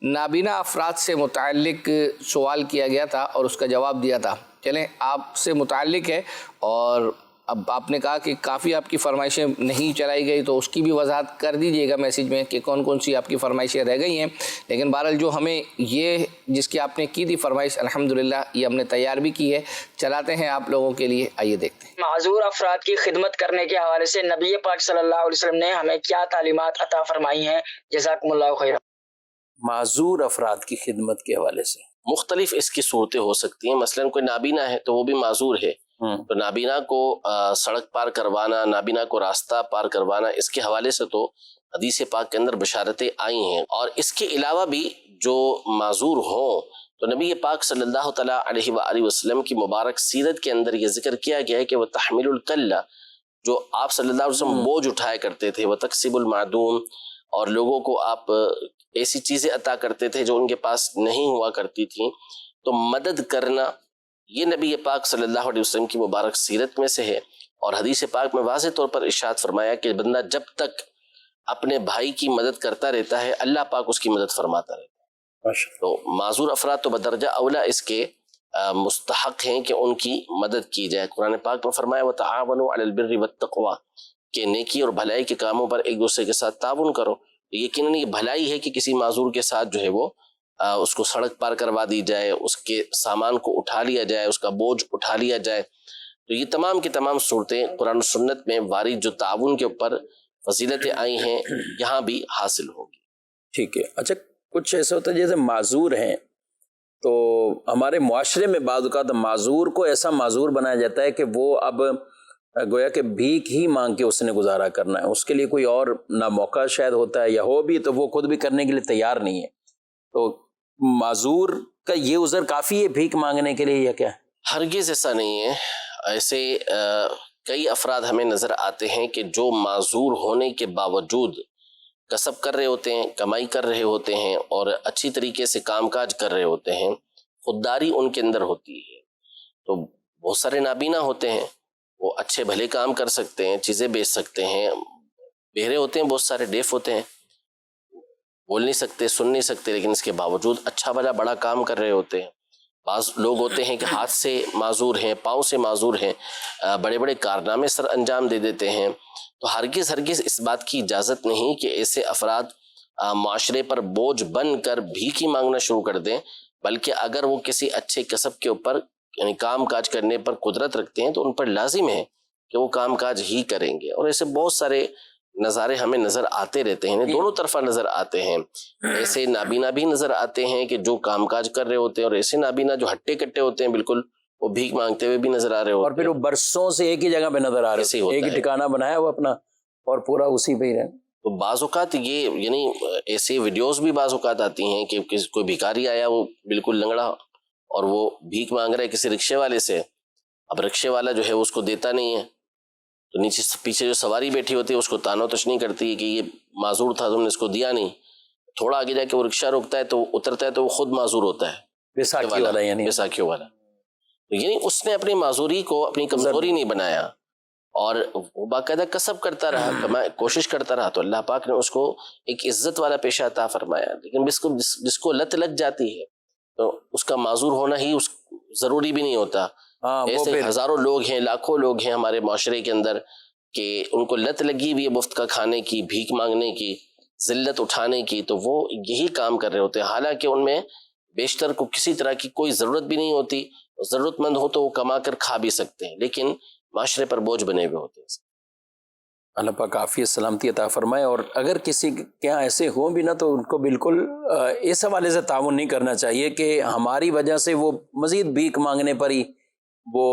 نابینا افراد سے متعلق سوال کیا گیا تھا اور اس کا جواب دیا تھا۔ چلیں آپ سے متعلق ہے اور اب آپ نے کہا کہ کافی آپ کی فرمائشیں نہیں چلائی گئی، تو اس کی بھی وضاحت کر دیجیے گا میسیج میں کہ کون کون سی آپ کی فرمائشیں رہ گئی ہیں. لیکن بہرحال جو ہمیں یہ جس کی آپ نے کی تھی فرمائش، الحمدللہ یہ ہم نے تیار بھی کی ہے، چلاتے ہیں آپ لوگوں کے لیے. آئیے دیکھتے ہیں. معذور افراد کی خدمت کرنے کے حوالے سے نبی پاک صلی اللہ علیہ وسلم نے ہمیں کیا تعلیمات عطا فرمائی ہیں؟ جزاکم اللہ خیر. معذور افراد کی خدمت کے حوالے سے مختلف اس کی صورتیں ہو سکتی ہیں. مثلا کوئی نابینا ہے تو وہ بھی معذور ہے، تو نابینا کو سڑک پار کروانا، نابینا کو راستہ پار کروانا، اس کے حوالے سے تو حدیث پاک کے اندر بشارتیں آئی ہیں. اور اس کے علاوہ بھی جو معذور ہوں تو نبی پاک صلی اللہ تعالیٰ علیہ وآلہ وسلم کی مبارک سیرت کے اندر یہ ذکر کیا گیا ہے کہ وہ تحمل الکلہ، جو آپ صلی اللہ علیہ وسلم بوجھ اٹھایا کرتے تھے، وہ تکسب المعدوم، اور لوگوں کو آپ ایسی چیزیں عطا کرتے تھے جو ان کے پاس نہیں ہوا کرتی تھیں. تو مدد کرنا یہ نبی پاک صلی اللہ علیہ وسلم کی مبارک سیرت میں سے ہے. اور حدیث پاک میں واضح طور پر ارشاد فرمایا کہ بندہ جب تک اپنے بھائی کی مدد کرتا رہتا ہے اللہ پاک اس کی مدد فرماتا رہتا ہے. تو معذور افراد تو بدرجہ اولا اس کے مستحق ہیں کہ ان کی مدد کی جائے. قرآن پاک میں فرمایا وَتَعَاوَنُوا عَلَى الْبِرِّ وَالتَّقْوَى، کہ نیکی اور بھلائی کے کاموں پر ایک دوسرے کے ساتھ تعاون کرو. یقیناً یہ بھلائی ہے کہ کسی معذور کے ساتھ جو ہے وہ اس کو سڑک پار کروا دی جائے، اس کے سامان کو اٹھا لیا جائے، اس کا بوجھ اٹھا لیا جائے. تو یہ تمام کی تمام صورتیں قرآن و سنت میں وارد جو تعاون کے اوپر فضیلتیں آئی ہیں یہاں بھی حاصل ہوگی. ٹھیک ہے. اچھا کچھ ایسا ہوتا ہے جیسے معذور ہیں تو ہمارے معاشرے میں بعض اوقات معذور کو ایسا معذور بنایا جاتا ہے کہ وہ اب گویا کہ بھیک ہی مانگ کے اس نے گزارا کرنا ہے، اس کے لیے کوئی اور نہ موقع شاید ہوتا ہے، یا ہو بھی تو وہ خود بھی کرنے کے لیے تیار نہیں ہے. تو معذور کا یہ عذر کافی ہے بھیک مانگنے کے لیے یا کیا؟ ہرگز ایسا نہیں ہے. ایسے کئی افراد ہمیں نظر آتے ہیں کہ جو معذور ہونے کے باوجود کسب کر رہے ہوتے ہیں، کمائی کر رہے ہوتے ہیں اور اچھی طریقے سے کام کاج کر رہے ہوتے ہیں، خودداری ان کے اندر ہوتی ہے. تو بہت سارے نابینا ہوتے ہیں، وہ اچھے بھلے کام کر سکتے ہیں، چیزیں بیچ سکتے ہیں، بہرے ہوتے ہیں، بہت سارے ڈیف ہوتے ہیں، بول نہیں سکتے، سن نہیں سکتے، لیکن اس کے باوجود اچھا بھلا بڑا کام کر رہے ہوتے ہیں. بعض لوگ ہوتے ہیں کہ ہاتھ سے معذور ہیں، پاؤں سے معذور ہیں، بڑے بڑے کارنامے سر انجام دے دیتے ہیں. تو ہرگز اس بات کی اجازت نہیں کہ ایسے افراد معاشرے پر بوجھ بن کر بھیک ہی مانگنا شروع کر دیں، بلکہ اگر وہ کسی اچھے کسب کے اوپر یعنی کام کاج کرنے پر قدرت رکھتے ہیں تو ان پر لازم ہے کہ وہ کام کاج ہی کریں گے. اور ایسے بہت سارے نظارے ہمیں نظر آتے رہتے ہیں، دونوں طرفہ نظر آتے ہیں. ایسے نابینا بھی نظر آتے ہیں کہ جو کام کاج کر رہے ہوتے ہیں، اور ایسے نابینا جو ہٹے کٹے ہوتے ہیں بالکل، وہ بھیک مانگتے ہوئے بھی نظر آ رہے ہوتے ہیں، اور پھر وہ برسوں سے ایک ہی جگہ پہ نظر آ رہے ہیں، ایک ہی ٹھکانہ بنایا وہ اپنا اور پورا اسی پہ ہی رہے. تو بعض اوقات یہ یعنی ایسے ویڈیوز بھی بعض اوقات آتی ہیں کہ کوئی بھکاری آیا، وہ بالکل لنگڑا اور وہ بھیک مانگ رہا ہے کسی رکشے والے سے. اب رکشے والا جو ہے اس کو دیتا نہیں ہے، تو نیچے پیچھے جو سواری بیٹھی ہوتی ہے اس کو تانو تشنی کرتی ہے کہ یہ معذور تھا، تم نے اس کو دیا نہیں. تھوڑا آگے جا کے وہ رکشہ روکتا ہے تو اترتا ہے تو وہ خود معذور ہوتا ہے، بیساکھی والا، یعنی بیساکھیوں والا. یعنی اس نے اپنی معذوری کو اپنی کمزوری نہیں بنایا اور وہ باقاعدہ کسب کرتا رہا، کوشش کرتا رہا، تو اللہ پاک نے اس کو ایک عزت والا پیشہ عطا فرمایا. لیکن جس کو لت لگ جاتی ہے تو اس کا معذور ہونا ہی ضروری بھی نہیں ہوتا. ایسے ہزاروں لوگ ہیں، لاکھوں لوگ ہیں ہمارے معاشرے کے اندر کہ ان کو لت لگی ہوئی ہے مفت کا کھانے کی، بھیک مانگنے کی، ذلت اٹھانے کی، تو وہ یہی کام کر رہے ہوتے ہیں. حالانکہ ان میں بیشتر کو کسی طرح کی کوئی ضرورت بھی نہیں ہوتی، ضرورت مند ہو تو وہ کما کر کھا بھی سکتے ہیں، لیکن معاشرے پر بوجھ بنے ہوئے ہوتے ہیں. اللہ پاک عافیت سلامتی عطا فرمائے. اور اگر کسی کے یہاں ایسے ہوں بھی نا تو ان کو بالکل اس حوالے سے تعاون نہیں کرنا چاہیے کہ ہماری وجہ سے وہ مزید بھیک مانگنے پر ہی وہ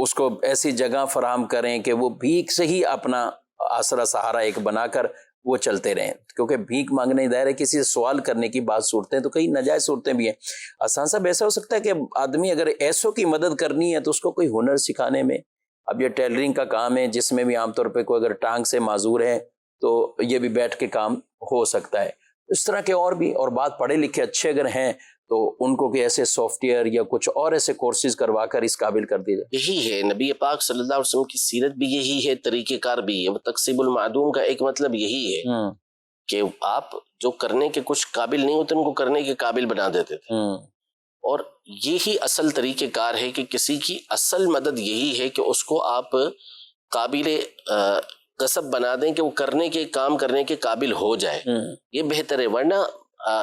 اس کو ایسی جگہ فراہم کریں کہ وہ بھیک سے ہی اپنا آسرا سہارا ایک بنا کر وہ چلتے رہیں. کیونکہ بھیک مانگنے دائر ہے، کسی سے سوال کرنے کی بات صورتیں تو کئی ناجائز صورتیں بھی ہیں. آسان صاحب ایسا ہو سکتا ہے کہ آدمی اگر ایسوں کی مدد کرنی ہے تو اس کو کوئی ہنر سکھانے میں، اب یہ ٹیلرنگ کا کام ہے جس میں بھی عام طور پہ کوئی اگر ٹانگ سے معذور ہے تو یہ بھی بیٹھ کے کام ہو سکتا ہے. اس طرح کے اور بھی، اور بات پڑھے لکھے اچھے اگر ہیں تو ان کو کہ ایسے سافٹ ویئر یا کچھ اور ایسے کورسز کروا کر اس قابل کر دیا جائے. یہی ہے نبی پاک صلی اللہ علیہ وسلم کی سیرت بھی یہی ہے، طریقہ کار بھی ہے. وہ تقسیب المعدوم کا ایک مطلب یہی ہے کہ آپ جو کرنے کے کچھ قابل نہیں ہوتے ان کو کرنے کے قابل بنا دیتے تھے. اور یہی اصل طریقہ کار ہے کہ کسی کی اصل مدد یہی ہے کہ اس کو آپ قابل کسب بنا دیں کہ وہ کام کرنے کے قابل ہو جائے. یہ بہتر ہے. ورنہ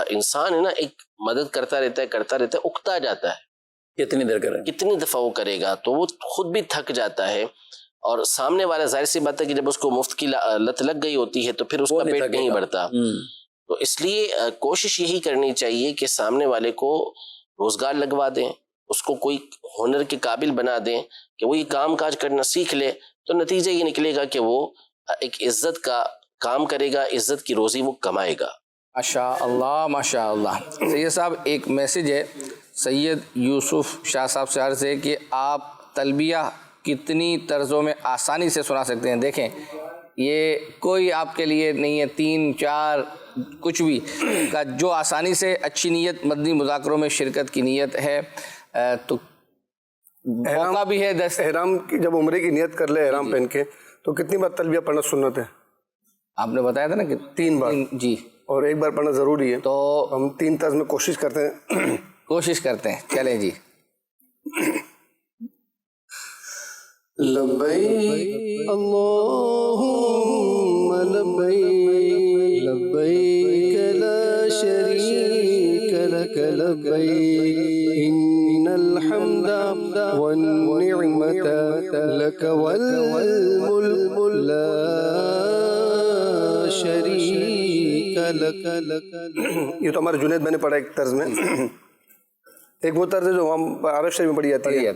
انسان ہے نا ایک مدد کرتا رہتا ہے اکتا جاتا ہے. کتنی دفعہ وہ کرے گا تو وہ خود بھی تھک جاتا ہے. اور سامنے والا ظاہر سی بات ہے کہ جب اس کو مفت کی لت لگ گئی ہوتی ہے تو پھر اس کا پیٹ نہیں بڑھتا. تو اس لیے کوشش یہی کرنی چاہیے کہ سامنے والے کو روزگار لگوا دیں, اس کو کوئی ہنر کے قابل بنا دیں کہ وہ یہ کام کاج کرنا سیکھ لے. تو نتیجہ یہ نکلے گا کہ وہ ایک عزت کا کام کرے گا, عزت کی روزی وہ کمائے گا. ماشاء اللہ ماشاء اللہ. سید صاحب ایک میسیج ہے سید یوسف شاہ صاحب سے عرض ہے کہ آپ تلبیہ کتنی طرزوں میں آسانی سے سنا سکتے ہیں. دیکھیں یہ کوئی آپ کے لیے نہیں ہے 3 4 کچھ بھی کا جو آسانی سے اچھی نیت مدنی مذاکروں میں شرکت کی نیت ہے تو موقع بھی ہے. احرام کی جب عمرے کی نیت کر لے احرام پہن کے تو کتنی بار تلبیہ پڑھنا سنت ہے؟ آپ نے بتایا تھا نا کہ 3 بار. جی, اور 1 بار پڑھنا ضروری ہے. تو ہم 3 طرز میں کوشش کرتے ہیں. چلیں جی. لبیک اللہم لبیک لبیک لا شریک لک لبیک ان الحمد والنعمت لک والملک لا شریک لک. یہ تو ہمارے جنید میں نے پڑھا ایک طرز میں. ایک وہ طرز ہے جو ہم عرب شریف میں پڑھی جاتی ہے.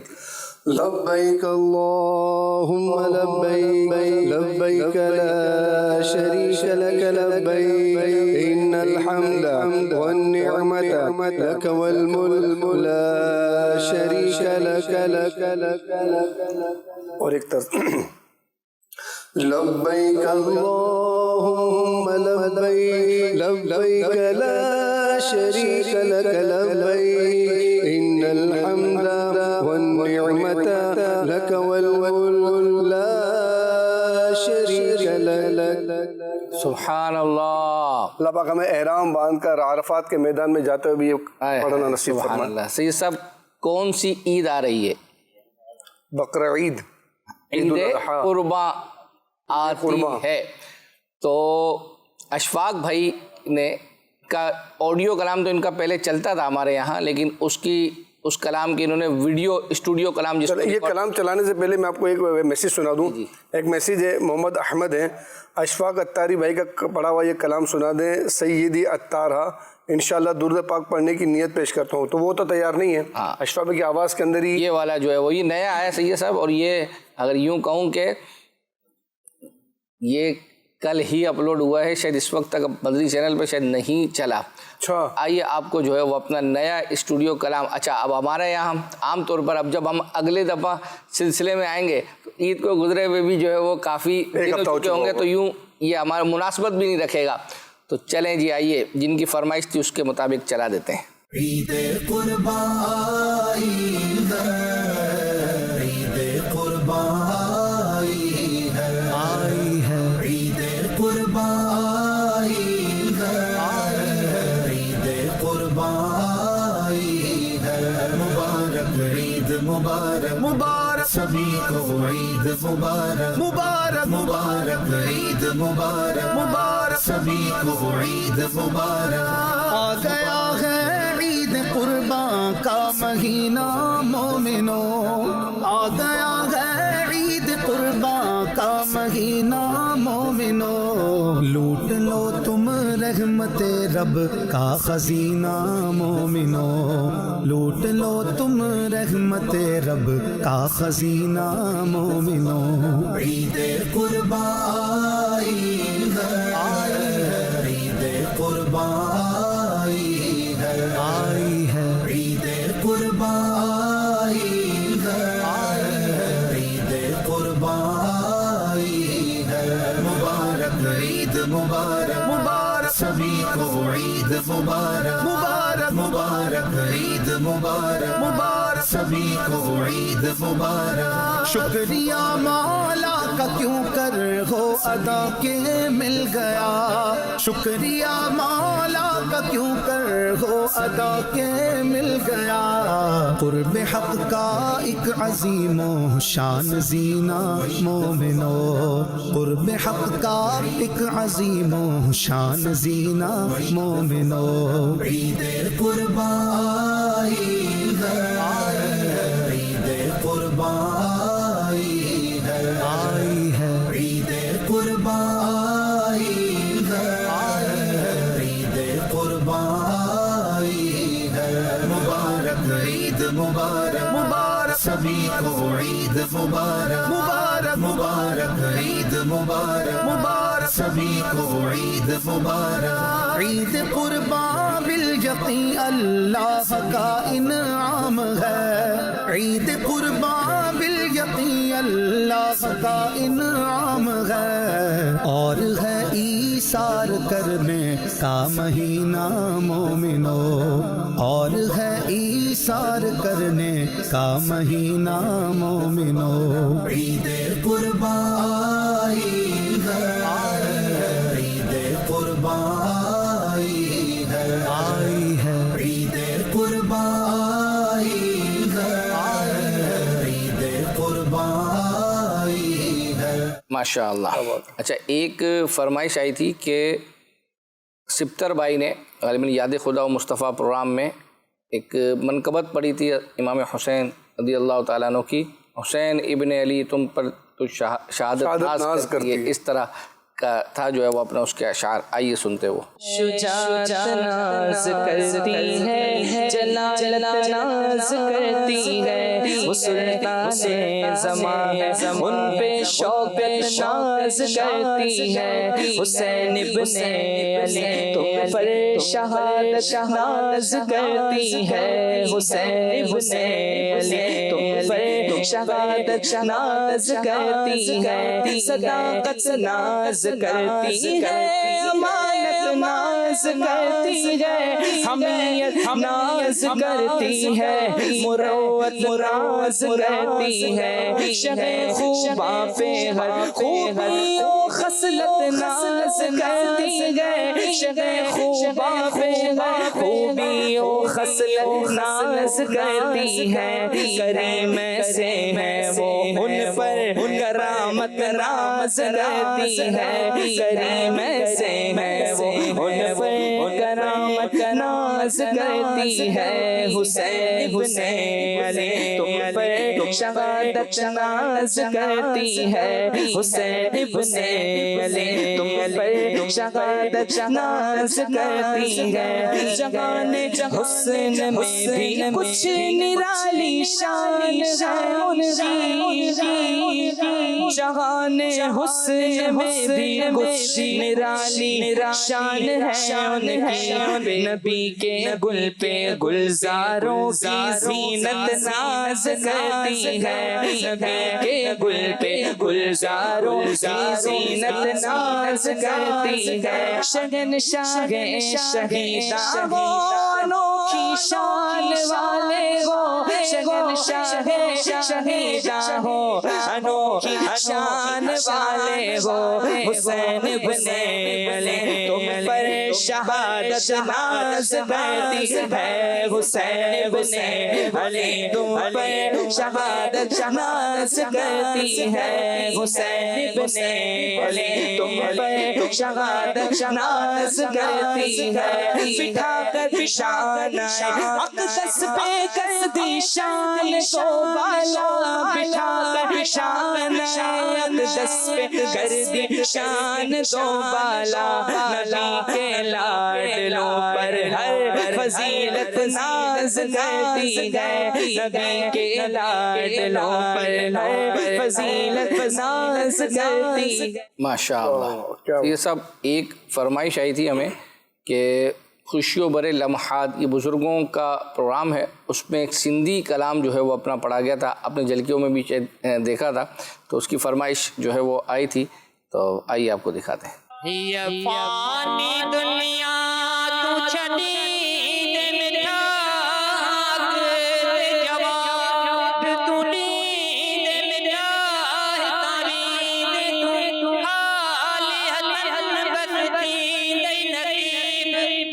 لبیک اللہم لبیک لبیک لا شریک لک لبیک ان الحمد والنعمت لک والملک لا شریک لک. اور ایک طرز لبیک اللہم لبیک لبیک لا شریک لک لبیک ان الحمد والنعمت لک والملک لا شریک لک. سبحان اللہ. اللہ پاک ہمیں احرام باندھ کر عرفات کے میدان میں جاتے ہوئے بھی پڑھنا نصیب فرمائے. سبحان اللہ. سید صاحب کون سی عید آ رہی ہے؟ بقرہ عید, عید قرباں آتی ہے. تو اشفاق بھائی نے کا آڈیو کلام تو ان کا پہلے چلتا تھا ہمارے یہاں, لیکن اس کلام کی انہوں نے ویڈیو اسٹوڈیو کلام یہ کلام چلانے سے پہلے میں آپ کو ایک میسیج سنا دوں. ایک میسیج ہے محمد احمد ہے, اشفاق اتاری بھائی کا پڑھا ہوا یہ کلام سنا دیں سیدی اتارہ, انشاءاللہ درود پاک پڑھنے کی نیت پیش کرتا ہوں. تو وہ تو تیار نہیں ہے. اشفاق بھائی کی آواز کے اندر ہی یہ والا جو ہے وہ یہ نیا آیا سید صاحب. اور یہ اگر یوں کہوں کہ یہ کل ہی اپلوڈ ہوا ہے, شاید اس وقت تک بدری چینل پہ شاید نہیں چلا. آئیے آپ کو جو ہے وہ اپنا نیا اسٹوڈیو کلام. اچھا اب ہمارے یہاں عام طور پر اب جب ہم اگلے دفعہ سلسلے میں آئیں گے تو عید کو گزرے ہوئے بھی جو ہے وہ کافی دن ہو چکے ہوں گے, تو یوں یہ ہمارا مناسبت بھی نہیں رکھے گا. تو چلیں جی آئیے جن کی فرمائش تھی اس کے مطابق چلا دیتے ہیں. عید قربان آئی ہے, عید قربان آئی ہے, عید قربان آئی ہے, عید قربان آئی ہے. مبارک عید مبارک مبارک سبھی کو عید مبارک مبارک مبارک عید مبارک مبارک سبھی کو عید مبارک. آ گیا ہے عید قربان کا مہینہ مومنوں, آ گیا ہے عید قربان کا مہینہ مومنوں. لوٹ لو تم رحمت رب کا خزینہ مومنوں, لوٹ لو تم رحمت رب کا خزینہ مومنوں. عید قربان آئی ہے, عید قربان آئی ہے, عید قربان آئی ہے, عید قربان آئی ہے. مبارک عید مبارک مبارک سبھی کو عید مبارک مبارک مبارک عید مبارک مبارک سبھی کو عید مبارک. شکریہ مولا کا کیوں کر ہو ادا کے مل گیا, شکریہ مولا کا کیوں کر ہو ادا کے مل گیا قرب حق کا ایک عظیم و شان زینہ مومنو قرب حق کا ایک عظیم و شان زینہ مومنو عید قربان عید قربان آئی ہے عید قربان عید قربان مبارک عید مبارک مبارک سبھی کو عید مبارک مبارک مبارک عید مبارک مبارک سبھی کو عید مبارک عید قربان بالیقین اللہ کا انعام ہے عید قربان بالیقین اللہ کا انعام ہے اور ہے ایثار کرنے کا مہینہ مومنو اور ہے ایثار کرنے کا مہینہ مومنو عید قربان عید قربان آئی ہے عید قربان عید قربان ماشاء اللہ. اچھا ایک فرمائش آئی تھی کہ سپتر بھائی نے غالباً یاد خدا و مصطفیٰ پروگرام میں ایک منقبت پڑھی تھی امام حسین رضی اللہ تعالیٰ عنہ کی حسین ابن علی تم پر تو شہادت ناز کرتی ہے اس طرح کا تھا جو ہے وہ اپنا اس کے اشعار آئیے سنتے ہو. شجاعت ناز کرتی ہے جلالت ناز کرتی ہے وہ سلطان زمان ان پہ شوکت ناز کرتی ہے حسین ابن علی تو پر شہادت ناز کرتی ہے حسین ابن علی تو پر شہادت ناز کرتی ہے صداقت ناز کرتی ہے امانت ناز کرتی ہے حمیت ناز کرتی ہے مروت ناز کرتی ہے شہ خوباں پہ ہر خوبی و خصلت ناز کرتی ہے شہ خوباں پہ ہر خوبی و خصلت ناز کرتی ہے کریم سے ہے وہ ان پر کرامت ناز کرتی ہے کریم سے ہے وہ ان پر کرامت ناز کرتی ہے حسین ابن علی تم پر شہادت ناز کرتی ہے حسین ابن علی تم پر شہادت ناز کرتی ہے جہان حسن میں بھی کچھ نرالی شان ہے جہان حسن میں بھی کچھ نرالی شان ہے ان کی نبی کے گل پہ گلزاروں کی زینت ناز کرتی ہے نبی کے گل پہ گلزاروں کی زینت ناز کرتی ہے شہنشاہ شہیداں ہو انوکھی شان والے ہو شہنشاہ شہیداں ہو انوکھی شان والے ہو حسین ابن علی تم پر شہادت ناز کرتی ہے حسین ابن علی تم پر شہادت ناز کرتی ہے حسین ابن علی تم پر شہادت ناز کرتی ہے بٹھا کر شان اقدس پہ کر دی شان کو بالا بٹھا کر شان اقدس پہ کر دی شان کو بالا نبی کے لاڈلوں پر ہر فضیلت ناز کرتی ہے نبی کے لاڈلوں پر ہر فضیلت ناز کرتی ہے. ماشاء اللہ. یہ سب ایک فرمائش آئی تھی ہمیں کہ خوشیوں برے لمحات یہ بزرگوں کا پروگرام ہے اس میں ایک سندھی کلام جو ہے وہ اپنا پڑھا گیا تھا اپنے جلکیوں میں بھی دیکھا تھا تو اس کی فرمائش جو ہے وہ آئی تھی تو آئیے آپ کو دکھاتے ہیں. یہ فانی دنیا تو چھڑی دے میرا جواب تو نی دے میرا تاری دے تو حال حل برتی دے نقیب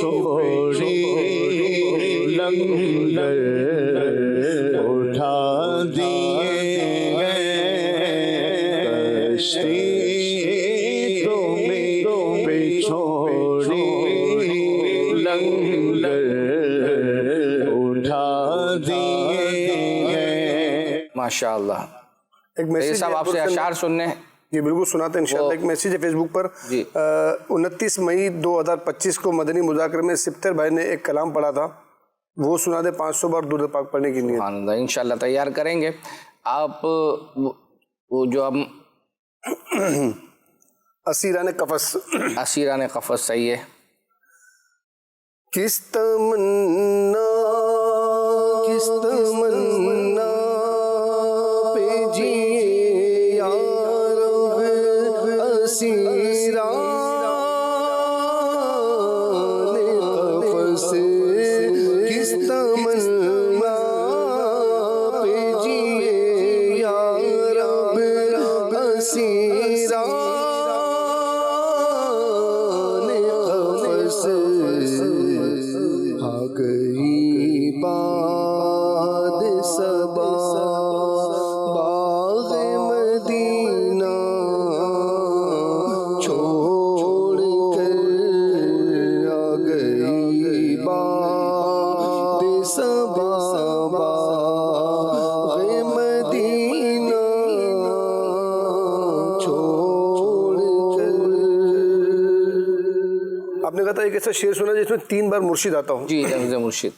چھوڑی لنگر اٹھا دیے گئے کشتی تمہیں پہ چھوڑی لنگر اٹھا دیے گئے. ماشاء اللہ. ایک میسیج صاحب آپ سے اشعار سننے جی بالکل سناتے ہیں انشاءاللہ. ایک میسیج ہے فیس بک پر 29 مئی 2025 کو مدنی مذاکرے میں سپتر بھائی نے ایک کلام پڑھا تھا, وہ سنا دے 500 بار درود پاک پڑھنے کی نیت. انشاءاللہ تیار کریں گے. آپ وہ جو ہم اسیران قفس, اسیران قفس صحیح ہے. کس تمنا پہ جیے یار اسیران قفس, کس تمنا پہ جیے یار اسیران قفس. آ گئی باد صبا باغ مدینہ چھوڑ کر, آ گئی باد صبا باغ مدینہ چھوڑ کر. آپ نے کہا تھا ایک ایسا شعر سنا جس میں 3 بار مرشد آتا ہوں. جی لفظ مرشد.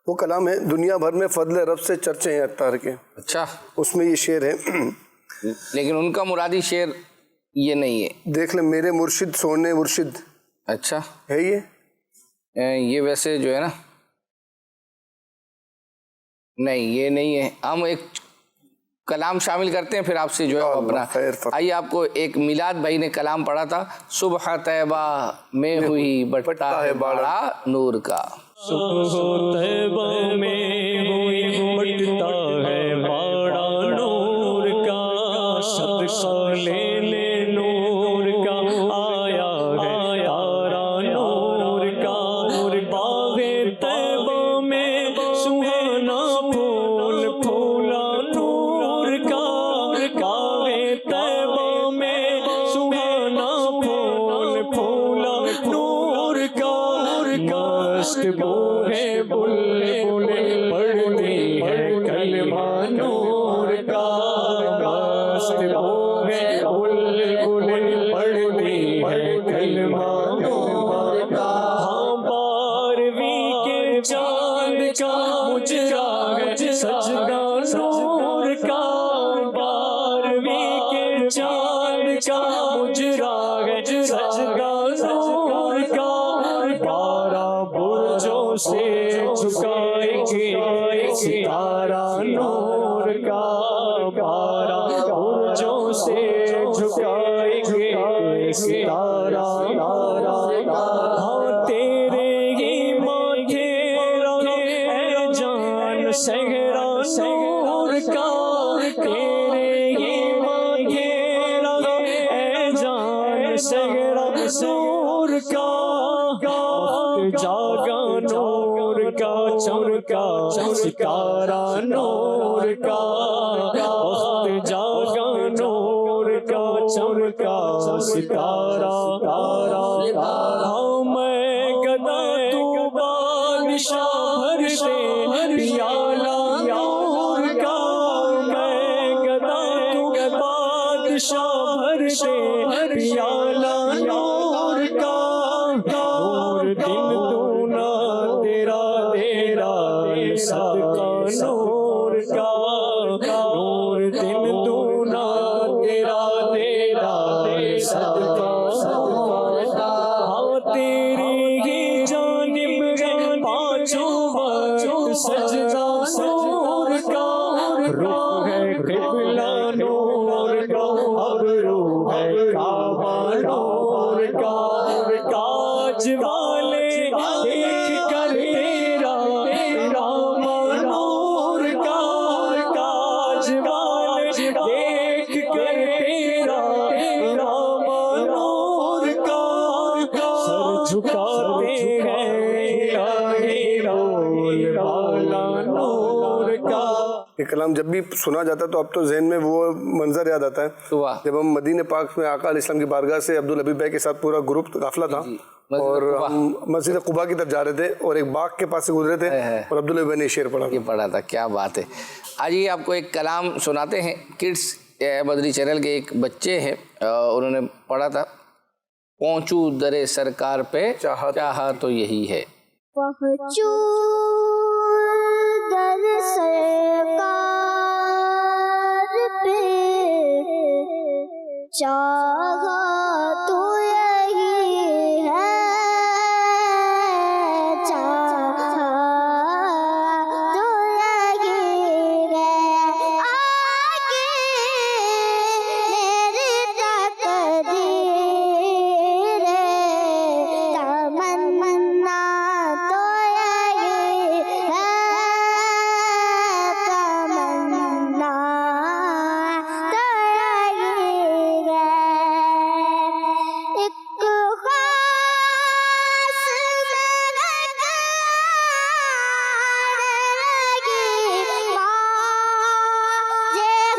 وہ کلام ہے دنیا بھر میں فضل رب سے چرچے ہیں عطار کے. اچھا. اس میں یہ شعر ہے, لیکن ان کا مرادی شعر یہ نہیں ہے. دیکھ لیں میرے مرشد سونے مرشد. اچھا ہے یہ ویسے جو ہے نا, نہیں یہ نہیں ہے. ہم ایک کلام شامل کرتے ہیں پھر آپ سے جو ہے اپنا. آئیے آپ کو ایک میلاد بھائی نے کلام پڑھا تھا, صبح طیبہ میں ہوئی بٹتا ہے باڑا نور کا. صبح طیبہ میں ہوئی بٹتا ہے باڑا نور کا, صدقہ لینے نور کا آیا ہے تارا نور کا. باغ طیبہ میں سہانا پھول پھولا نور کا, باغ طیبہ میں سہانا پھول پھولا نور کا. مست بوہے بلبل پڑھتی ہے کلمہ نور کا, مست بوہے بلبل پڑھتی ہے کلمہ نور کا. ہاں 12ویں کے چاند کا مجرا ہے سجدہ نور کا, 12ویں کے چاند کا مجرا ہے سجدہ نور کا. 12 برجوں سے جھکائے گی ستارہ نور کا, 12 برجوں سے جھکائے گی ستارہ نور کا. ہاں تیرے ہی ماتھے رہے اے جان صحرا نور کا, تیرے ہی ماتھے رہے اے جان صحرا نور کا. جاگا نور کا چمکا ستارہ نور کا, وقت جاگا نور کا چمکا ستارہ. ہاں میں گدا تو بادشاہ بھر دے پیالہ نور کا, میں گدا تو بادشاہ بھر دے پیالہ نور کا. نور دن دونا تیرا تیرا صدقہ نور کا, نور دن دونا تیرا تیرا صدقہ نور کا. ہاں تیری ہی جانب ہے پانچوں وقت سجدہ نور کا, روح ہے قبلہ نور کا, اب روح ہے کعبہ نور کا. کاج والے دیکھ کر تیرا رام نور کا, کاج والے دیکھ کر تیرا رام نور کا. سر جھکاتے ہیں آئے بول بالا نور کا. یہ کلام جب بھی سنا جاتا ہے تو اب تو ذہن میں وہ منظر یاد آتا ہے جب ہم مدینہ پاک میں آقا علیہ السلام کی بارگاہ سے عبدالحبیب بھائی کے ساتھ پورا گروپ قافلہ تھا اور ہم مسجد قباء کی طرف جا رہے تھے اور ایک باغ کے پاس سے گزرے تھے اور عبدالحبیب بھائی نے شعر پڑھا تھا. کیا بات ہے. آج یہ آپ کو ایک کلام سناتے ہیں. کڈس مدنی چینل کے ایک بچے ہیں, انہوں نے پڑھا تھا, پہنچوں در سرکار پہ چاہا تو یہی ہے. پہنچوں در سرکار پہ چاہا تو یہی ہے, چاہا تو یہی ہے, آگے میری تقدیر تمنا تو یہی ہے, تمنا تو یہی ہے. ایک خاص ملک لگی ماجے ہوا میں,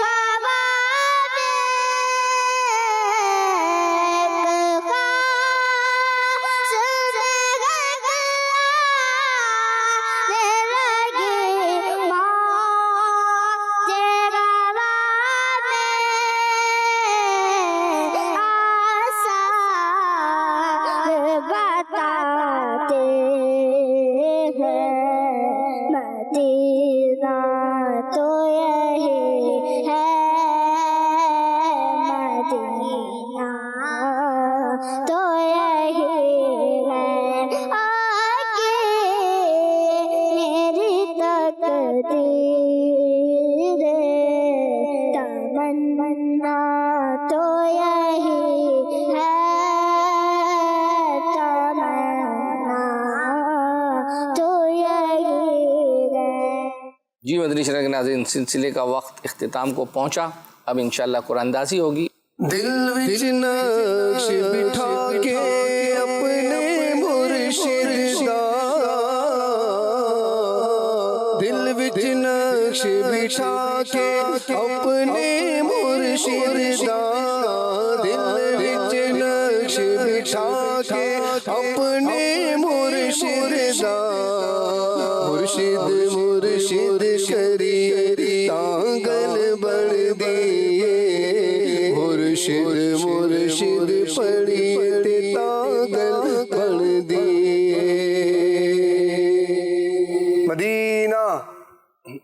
ایک خاص ملک لگی ماجے ہوا میں, بتاتے ہیں مدینہ تو یہی ہے, مدینہ تو یہی ہے, آگے میری تقدیر تمنا تو یہی ہے, تمنا تو یہی ہے. جی مدنی چینل کے ناظرین, سلسلے کا وقت اختتام کو پہنچا. اب انشاءاللہ قرآن اندازی ہوگی. دل وچ نقش بٹھا کے اپنے مرشد دا, دل وچ نقش بٹھا کے اپنے مرشد دا, دل وچ نقش بٹھا کے اپنے مرشد دا, مرشد مرشد کری تانگل بڑھ دیے, مرشد مرشد پڑھی تانگل بڑھ دیے. مدینہ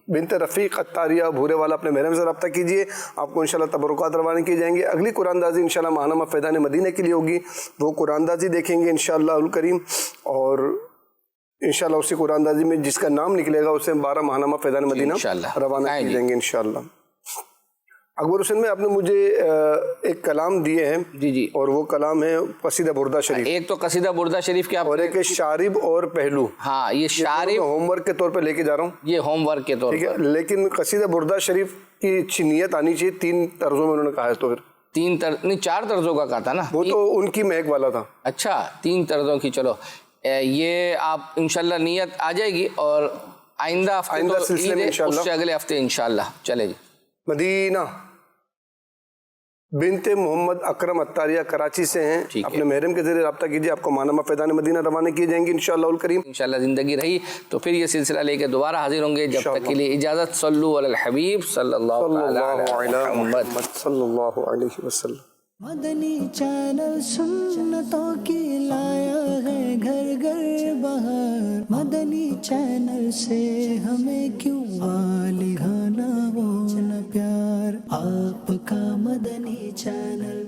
بنت رفیق عطاریہ بھورے والا اپنے محرم سے رابطہ کیجئے, آپ کو انشاءاللہ تبرکات روانی کی جائیں گے. اگلی قرآن اندازی انشاءاللہ ماہنامہ فیضان مدینہ کے لیے ہوگی, وہ قرآن اندازی دیکھیں گے انشاءاللہ الکریم, اور انشاءاللہ اسی قرآن اندازی میں جس کا نام نکلے گا اسے 12 ماہنامہ فیضان مدینہ روانہ کی جائیں گے انشاءاللہ. اکبر حسین میں آپ نے مجھے ایک کلام دیے ہیں, جی, اور وہ کلام ہے قصیدہ بردہ شریف. ایک تو قصیدہ بردہ شریف کے اور ایک شارب اور پہلو. ہاں, یہ شارب ہوم ورک کے طور پہ لے کے جا رہا ہوں, یہ ہوم ورک کے طور پر, لیکن قصیدہ بردہ شریف کی اچھی نیت آنی چاہیے. 3 طرزوں میں انہوں نے کہا ہے, تو پھر 4 طرزوں کا کہا تھا نا, وہ تو ان کی مہک والا تھا. اچھا 3 طرزوں کی. چلو یہ آپ انشاءاللہ نیت آ جائے گی, اور آئندہ سلسلے میں انشاءاللہ, اس سے اگلے ہفتے انشاءاللہ. چلے جی. مدینہ بنت محمد اکرم عطاریہ کراچی سے ہیں, اپنے محرم کے ذریعے رابطہ کیجیے, آپ کو ماہنامہ فیضان مدینہ روانہ کیے جائیں گے انشاءاللہ الکریم. انشاءاللہ زندگی رہی تو پھر یہ سلسلہ لے کے دوبارہ حاضر ہوں گے. جب تک کے لیے اجازت. صلو علی الحبیب صلی اللہ علیہ محمد صلی اللہ علیہ وسلم. مدنی چینل سنتوں کی لایا ہے گھر گھر بہار, مدنی چینل سے ہمیں کیوں لگانا وہ نہ پیار, آپ کا مدنی چینل.